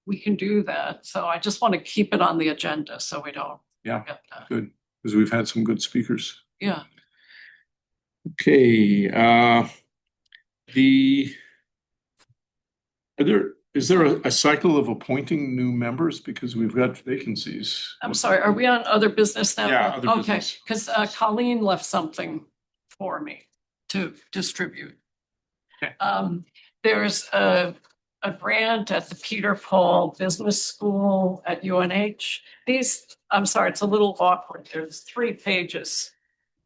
we can do that. So I just want to keep it on the agenda so we don't Yeah. forget that. Good, because we've had some good speakers. Yeah. Okay, is there a cycle of appointing new members? Because we've got vacancies. I'm sorry, are we on other business now? Yeah, other Okay, business. because Colleen left something for me to distribute. Okay. There's a grant at the Peter Paul Business School at UNH. I'm sorry, it's a little awkward. There's 3 pages.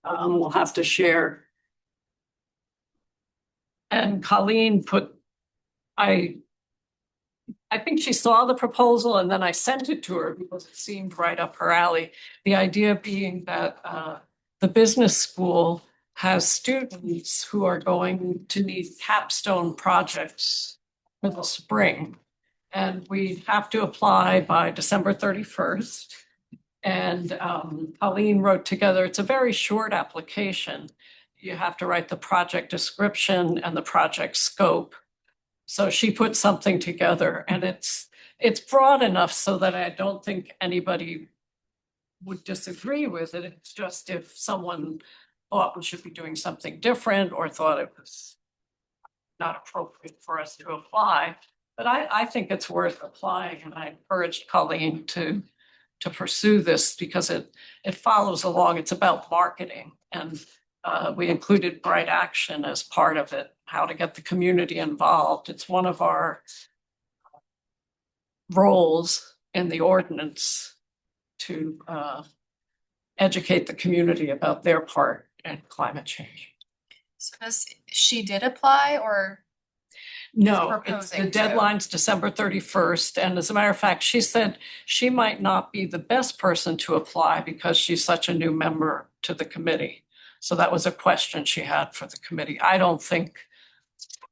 We'll have to share. And Colleen I think she saw the proposal and then I sent it to her because it seemed right up her alley. The idea being that the business school has students who are going to need capstone projects for the spring. And we have to apply by December 31st. And Colleen wrote together, it's a very short application. You have to write the project description and the project scope. So she put something together and it's broad enough so that I don't think anybody would disagree with it. It's just if someone thought we should be doing something different or thought it was not appropriate for us to apply. But I think it's worth applying and I encouraged Colleen to pursue this because it follows along. It's about marketing and we included Bright Action as part of it, how to get the community involved. It's one of our roles in the ordinance to educate the community about their part in climate change. So she did apply or? No, it's the proposing to. deadline's December 31st. And as a matter of fact, she said she might not be the best person to apply because she's such a new member to the committee. So that was a question she had for the committee. I don't think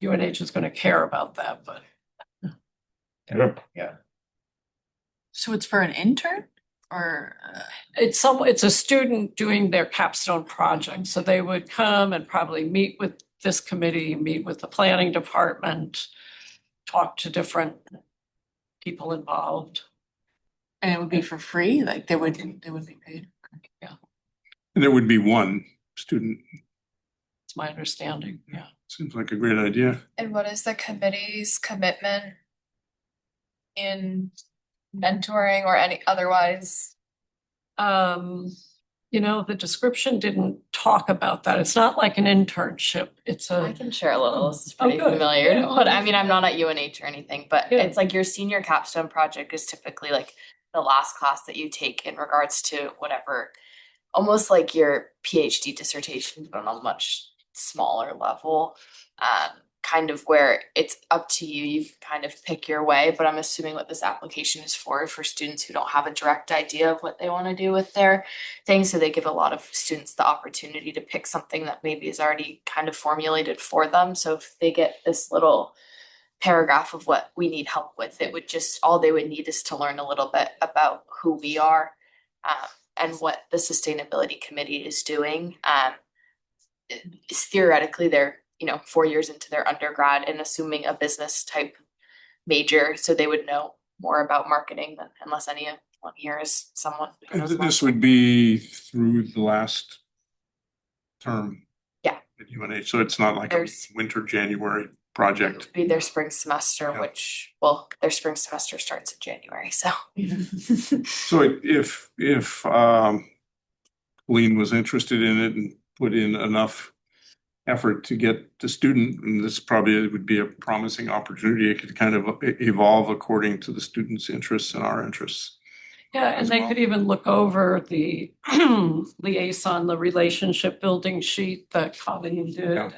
UNH is going to care about that, but Yeah. So it's for an intern or? it's a student doing their capstone project. So they would come and probably meet with this committee, meet with the planning department, talk to different people involved. And it would be for free, like they would be paid. And there would be one student. It's my understanding, yeah. Seems like a great idea. And what is the committee's commitment in mentoring or any otherwise? The description didn't talk about that. It's not like an internship. It's I a, can share a little. This is pretty good. familiar. Yeah. But I mean, I'm not at UNH or anything, but Yeah. it's like your senior capstone project is typically like the last class that you take in regards to whatever, almost like your PhD dissertation, but on a much smaller level. Kind of where it's up to you, you kind of pick your way, but I'm assuming what this application is for students who don't have a direct idea of what they want to do with their thing. So they give a lot of students the opportunity to pick something that maybe is already kind of formulated for them. So if they get this little paragraph of what we need help with, it would just, all they would need is to learn a little bit about who we are and what the sustainability committee is doing. Theoretically, they're 4 years into their undergrad and assuming a business type major, so they would know more about marketing than unless anyone here is someone who knows This marketing. would be through the last term. Yeah. At UNH, so it's not like a There's- winter, January It project. would be their spring semester, Yeah. which their spring semester starts in January, so. So if Colleen was interested in it and put in enough effort to get the student, and this probably would be a promising opportunity, it could kind of evolve according to the student's interests and our interests. yeah, and as they well. could even look over the liaison, the relationship building sheet that Colleen did.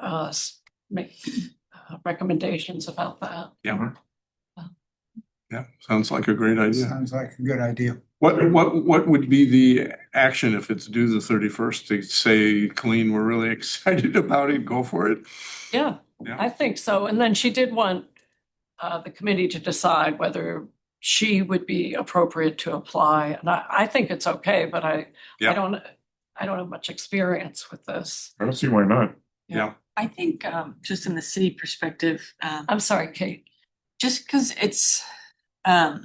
Yeah. Make recommendations about that. Yeah. Yeah, sounds like a great idea. Sounds like a good idea. What would be the action if it's due the 31st to say, Colleen, we're really excited about it, go for it? Yeah, Yeah. I think so. And then she did want the committee to decide whether she would be appropriate to apply. And I think it's okay, but I don't have much experience with this. I don't see why not. Yeah. I think just in the city perspective, I'm sorry, Kate. just because it's a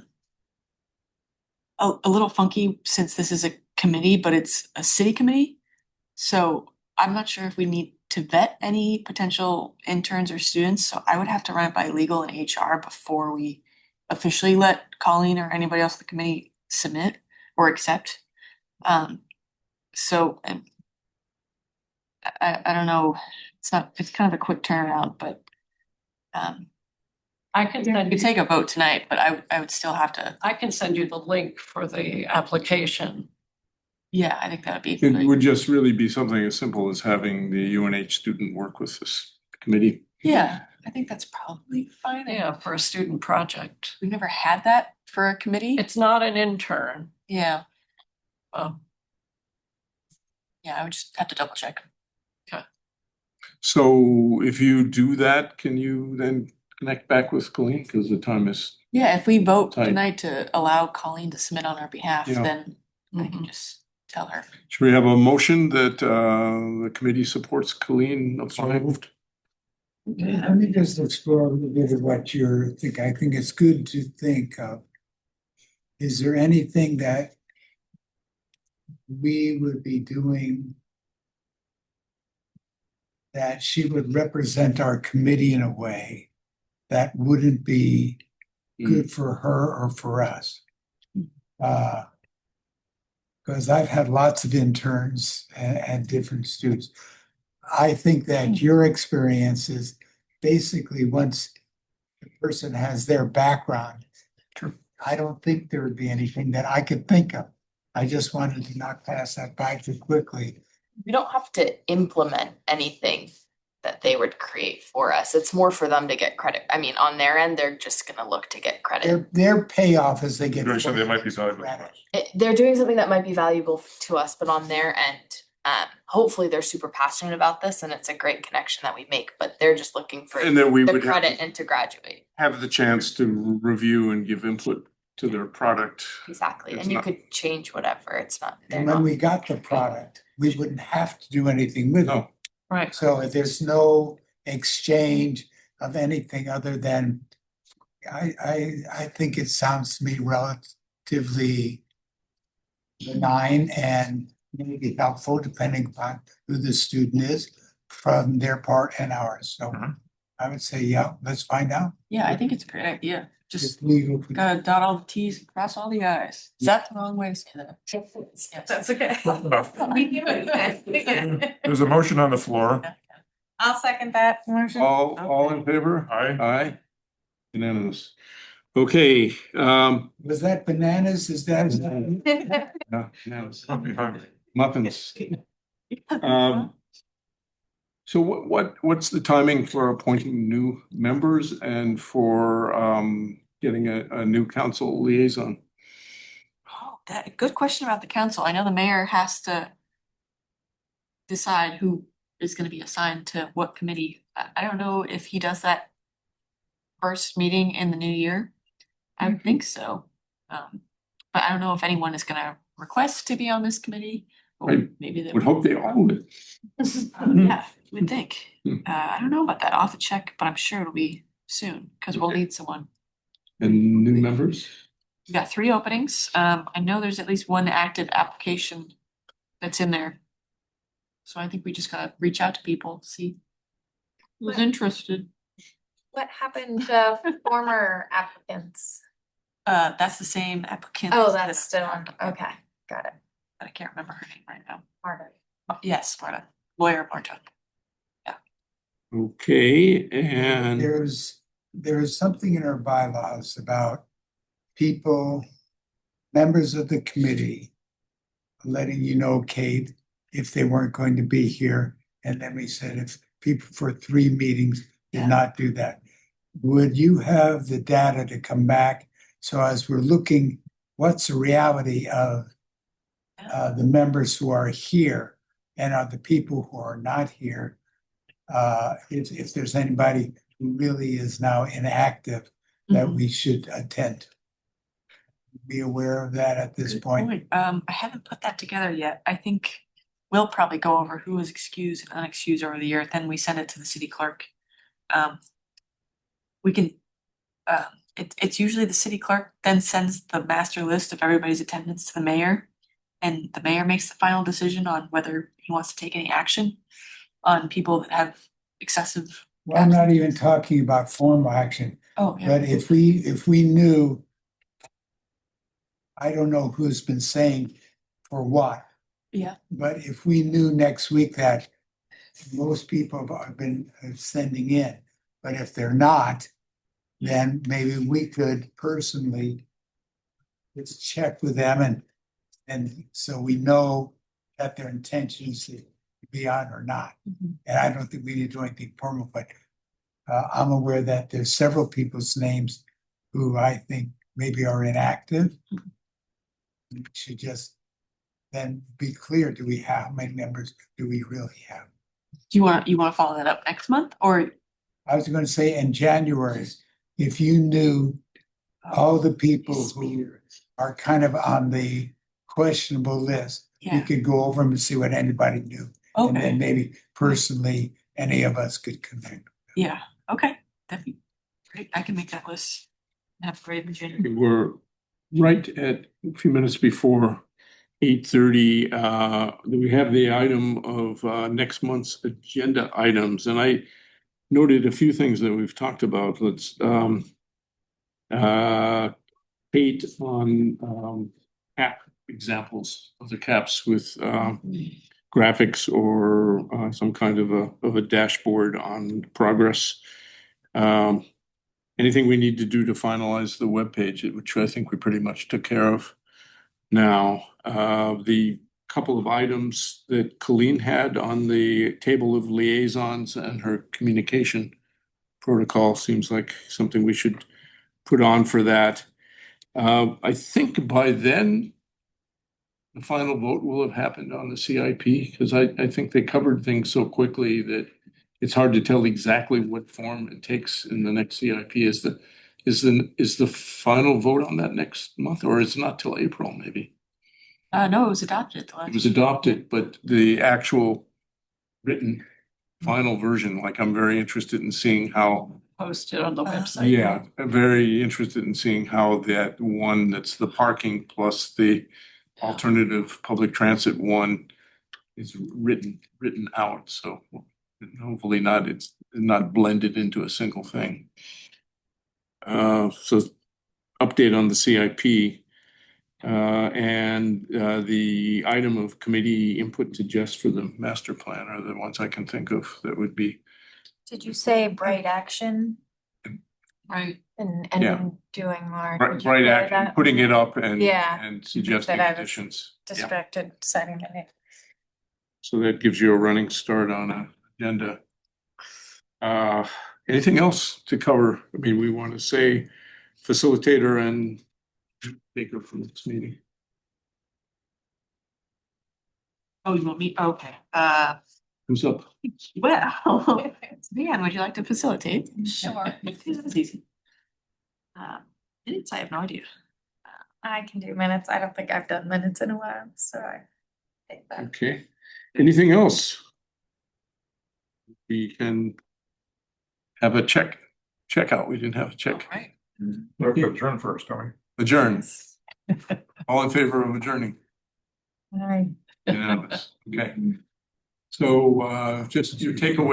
little funky since this is a committee, but it's a city committee. So I'm not sure if we need to vet any potential interns or students, so I would have to run it by legal and HR before we officially let Colleen or anybody else in the committee submit or accept. So and I don't know, it's kind of a quick turnaround, but I can we send could you, take a vote tonight, but I would still have to, I can send you the link for the application. yeah, I think that would be. It would just really be something as simple as having the UNH student work with this committee. Yeah, I think that's probably fine. Yeah, for a student project. We've never had that for a committee. It's not an intern. Yeah, Oh, yeah, I would just have to double check. So if you do that, can you then connect back with Colleen? Because the time is, Yeah, if we vote Tight. tonight to allow Colleen to submit on our behalf, Yeah. then I can mhm. just tell her. should we have a motion that the committee supports Colleen applying? Let me just explore a little bit of what you're thinking. I think it's good to think of. Is there anything that we would be doing that she would represent our committee in a way that wouldn't be good for her or for us? Because I've had lots of interns and different students. I think that your experience is basically once the person has their background. I don't think there would be anything that I could think of. I just wanted to not pass that by too quickly. We don't have to implement anything that they would create for us. It's more for them to get credit. I mean, on their end, they're just gonna look to get credit. Their payoff is they get. Doing something that might be valuable. credit. They're doing something that might be valuable to us, but on their end, hopefully they're super passionate about this and it's a great connection that we make, but they're just looking for And then we the would credit and to graduate. have the chance to review and give input to their product. Exactly. It's And you not- could change whatever. It's not, they're And when not. we got the product, we wouldn't have to do anything with it. No. Right. So there's no exchange of anything other than, I think it sounds to me relatively benign and maybe helpful depending upon who the student is from their part and ours. So I would say, yeah, let's find out. Yeah, I think it's a great idea. Just If legal. gotta dot all the T's, cross all the I's. Is that the wrong way to say that? Yes. That's okay. There's a motion on the floor. I'll second that motion. All in favor? Aye. Aye. Unanimous. Okay, Was that bananas? Is that? yeah, unanimous. Don't be hungry. Muffins. So what's the timing for appointing new members and for getting a new council liaison? Oh, good question about the council. I know the mayor has to decide who is gonna be assigned to what committee. I don't know if he does that first meeting in the new year. I would think so. But I don't know if anyone is gonna request to be on this committee. Or I maybe they Would hope they all would. Yeah, you would think. Hmm. I don't know about that. I'll have to check, but I'm sure it'll be soon, cause we'll Okay. need someone. And new members? We got 3 openings. I know there's at least one active application that's in there. So I think we just gotta reach out to people, see who's interested. What happened to former applicants? That's the same applicant. Oh, that's still on, okay, got it. But I can't remember her name right now. Marta. Yes, Marta, lawyer Marta. Okay, and There's something in our bylaws about people, members of the committee, letting you know, Kate, if they weren't going to be here. And then we said if people for 3 meetings Yeah. did not do that. Would you have the data to come back? So as we're looking, what's the reality of the members who are here and of the people who are not here? If there's anybody who really is now inactive that we should attend. Be aware of that at this Good point. I haven't put that together yet. I think we'll probably go over who was excused and unexcused over the year, then we send it to the city clerk. We can it's usually the city clerk then sends the master list of everybody's attendance to the mayor. And the mayor makes the final decision on whether he wants to take any action on people that have excessive. Well, I'm not even talking about formal action, Oh, yeah. but if we knew, I don't know who's been saying for what. Yeah. But if we knew next week that most people have been sending in, but if they're not, then maybe we could personally just check with them and so we know that their intentions to be on or not. And I don't think we need to do anything formal, but I'm aware that there's several people's names who I think maybe are inactive. We should just then be clear, how many members do we really have? Do you wanna follow that up next month or? I was gonna say in January, if you knew all the people who are kind of on the questionable list, you Yeah, could go over them and see what anybody knew. And then okay, maybe personally, any of us could connect. yeah, okay, that'd be great, I can make that list. Have great Virginia. We're right at a few minutes before 8:30. We have the item of next month's agenda items, and I noted a few things that we've talked about. Let's Kate on app examples of the caps with graphics or some kind of a dashboard on progress. Anything we need to do to finalize the webpage, which I think we pretty much took care of now. The couple of items that Colleen had on the table of liaisons and her communication protocol seems like something we should put on for that. I think by then, the final vote will have happened on the CIP, because I think they covered things so quickly that it's hard to tell exactly what form it takes in the next CIP. Is the final vote on that next month, or is it not till April, maybe? No, it was adopted. It was adopted, but the actual written final version, like I'm very interested in seeing how. Posted on the website. Yeah, I'm very interested in seeing how that one that's the parking plus the alternative public transit one is written out, so hopefully it's not blended into a single thing. So update on the CIP. And the item of committee input to Jess for the master plan are the ones I can think of that would be. Did you say Bright Action Right. and Yeah. doing more? Right action, putting it up and Yeah. and suggesting That I was additions. Yeah. Distracted signing it. So that gives you a running start on an agenda. Anything else to cover? I mean, we want to say facilitator and speaker from this meeting. Oh, you want me? Okay, Who's up? well, Leanne, would you like to facilitate? Sure. It's easy. Minutes, I have no idea. I can do minutes. I don't think I've done minutes in a while, so I take that. Okay. Anything else? We can have a checkout. We didn't have a check. All right. Let's adjourn first, don't we? Adjourn. All in favor of adjourning? All right. Unanimous. Okay. So just your takeaway.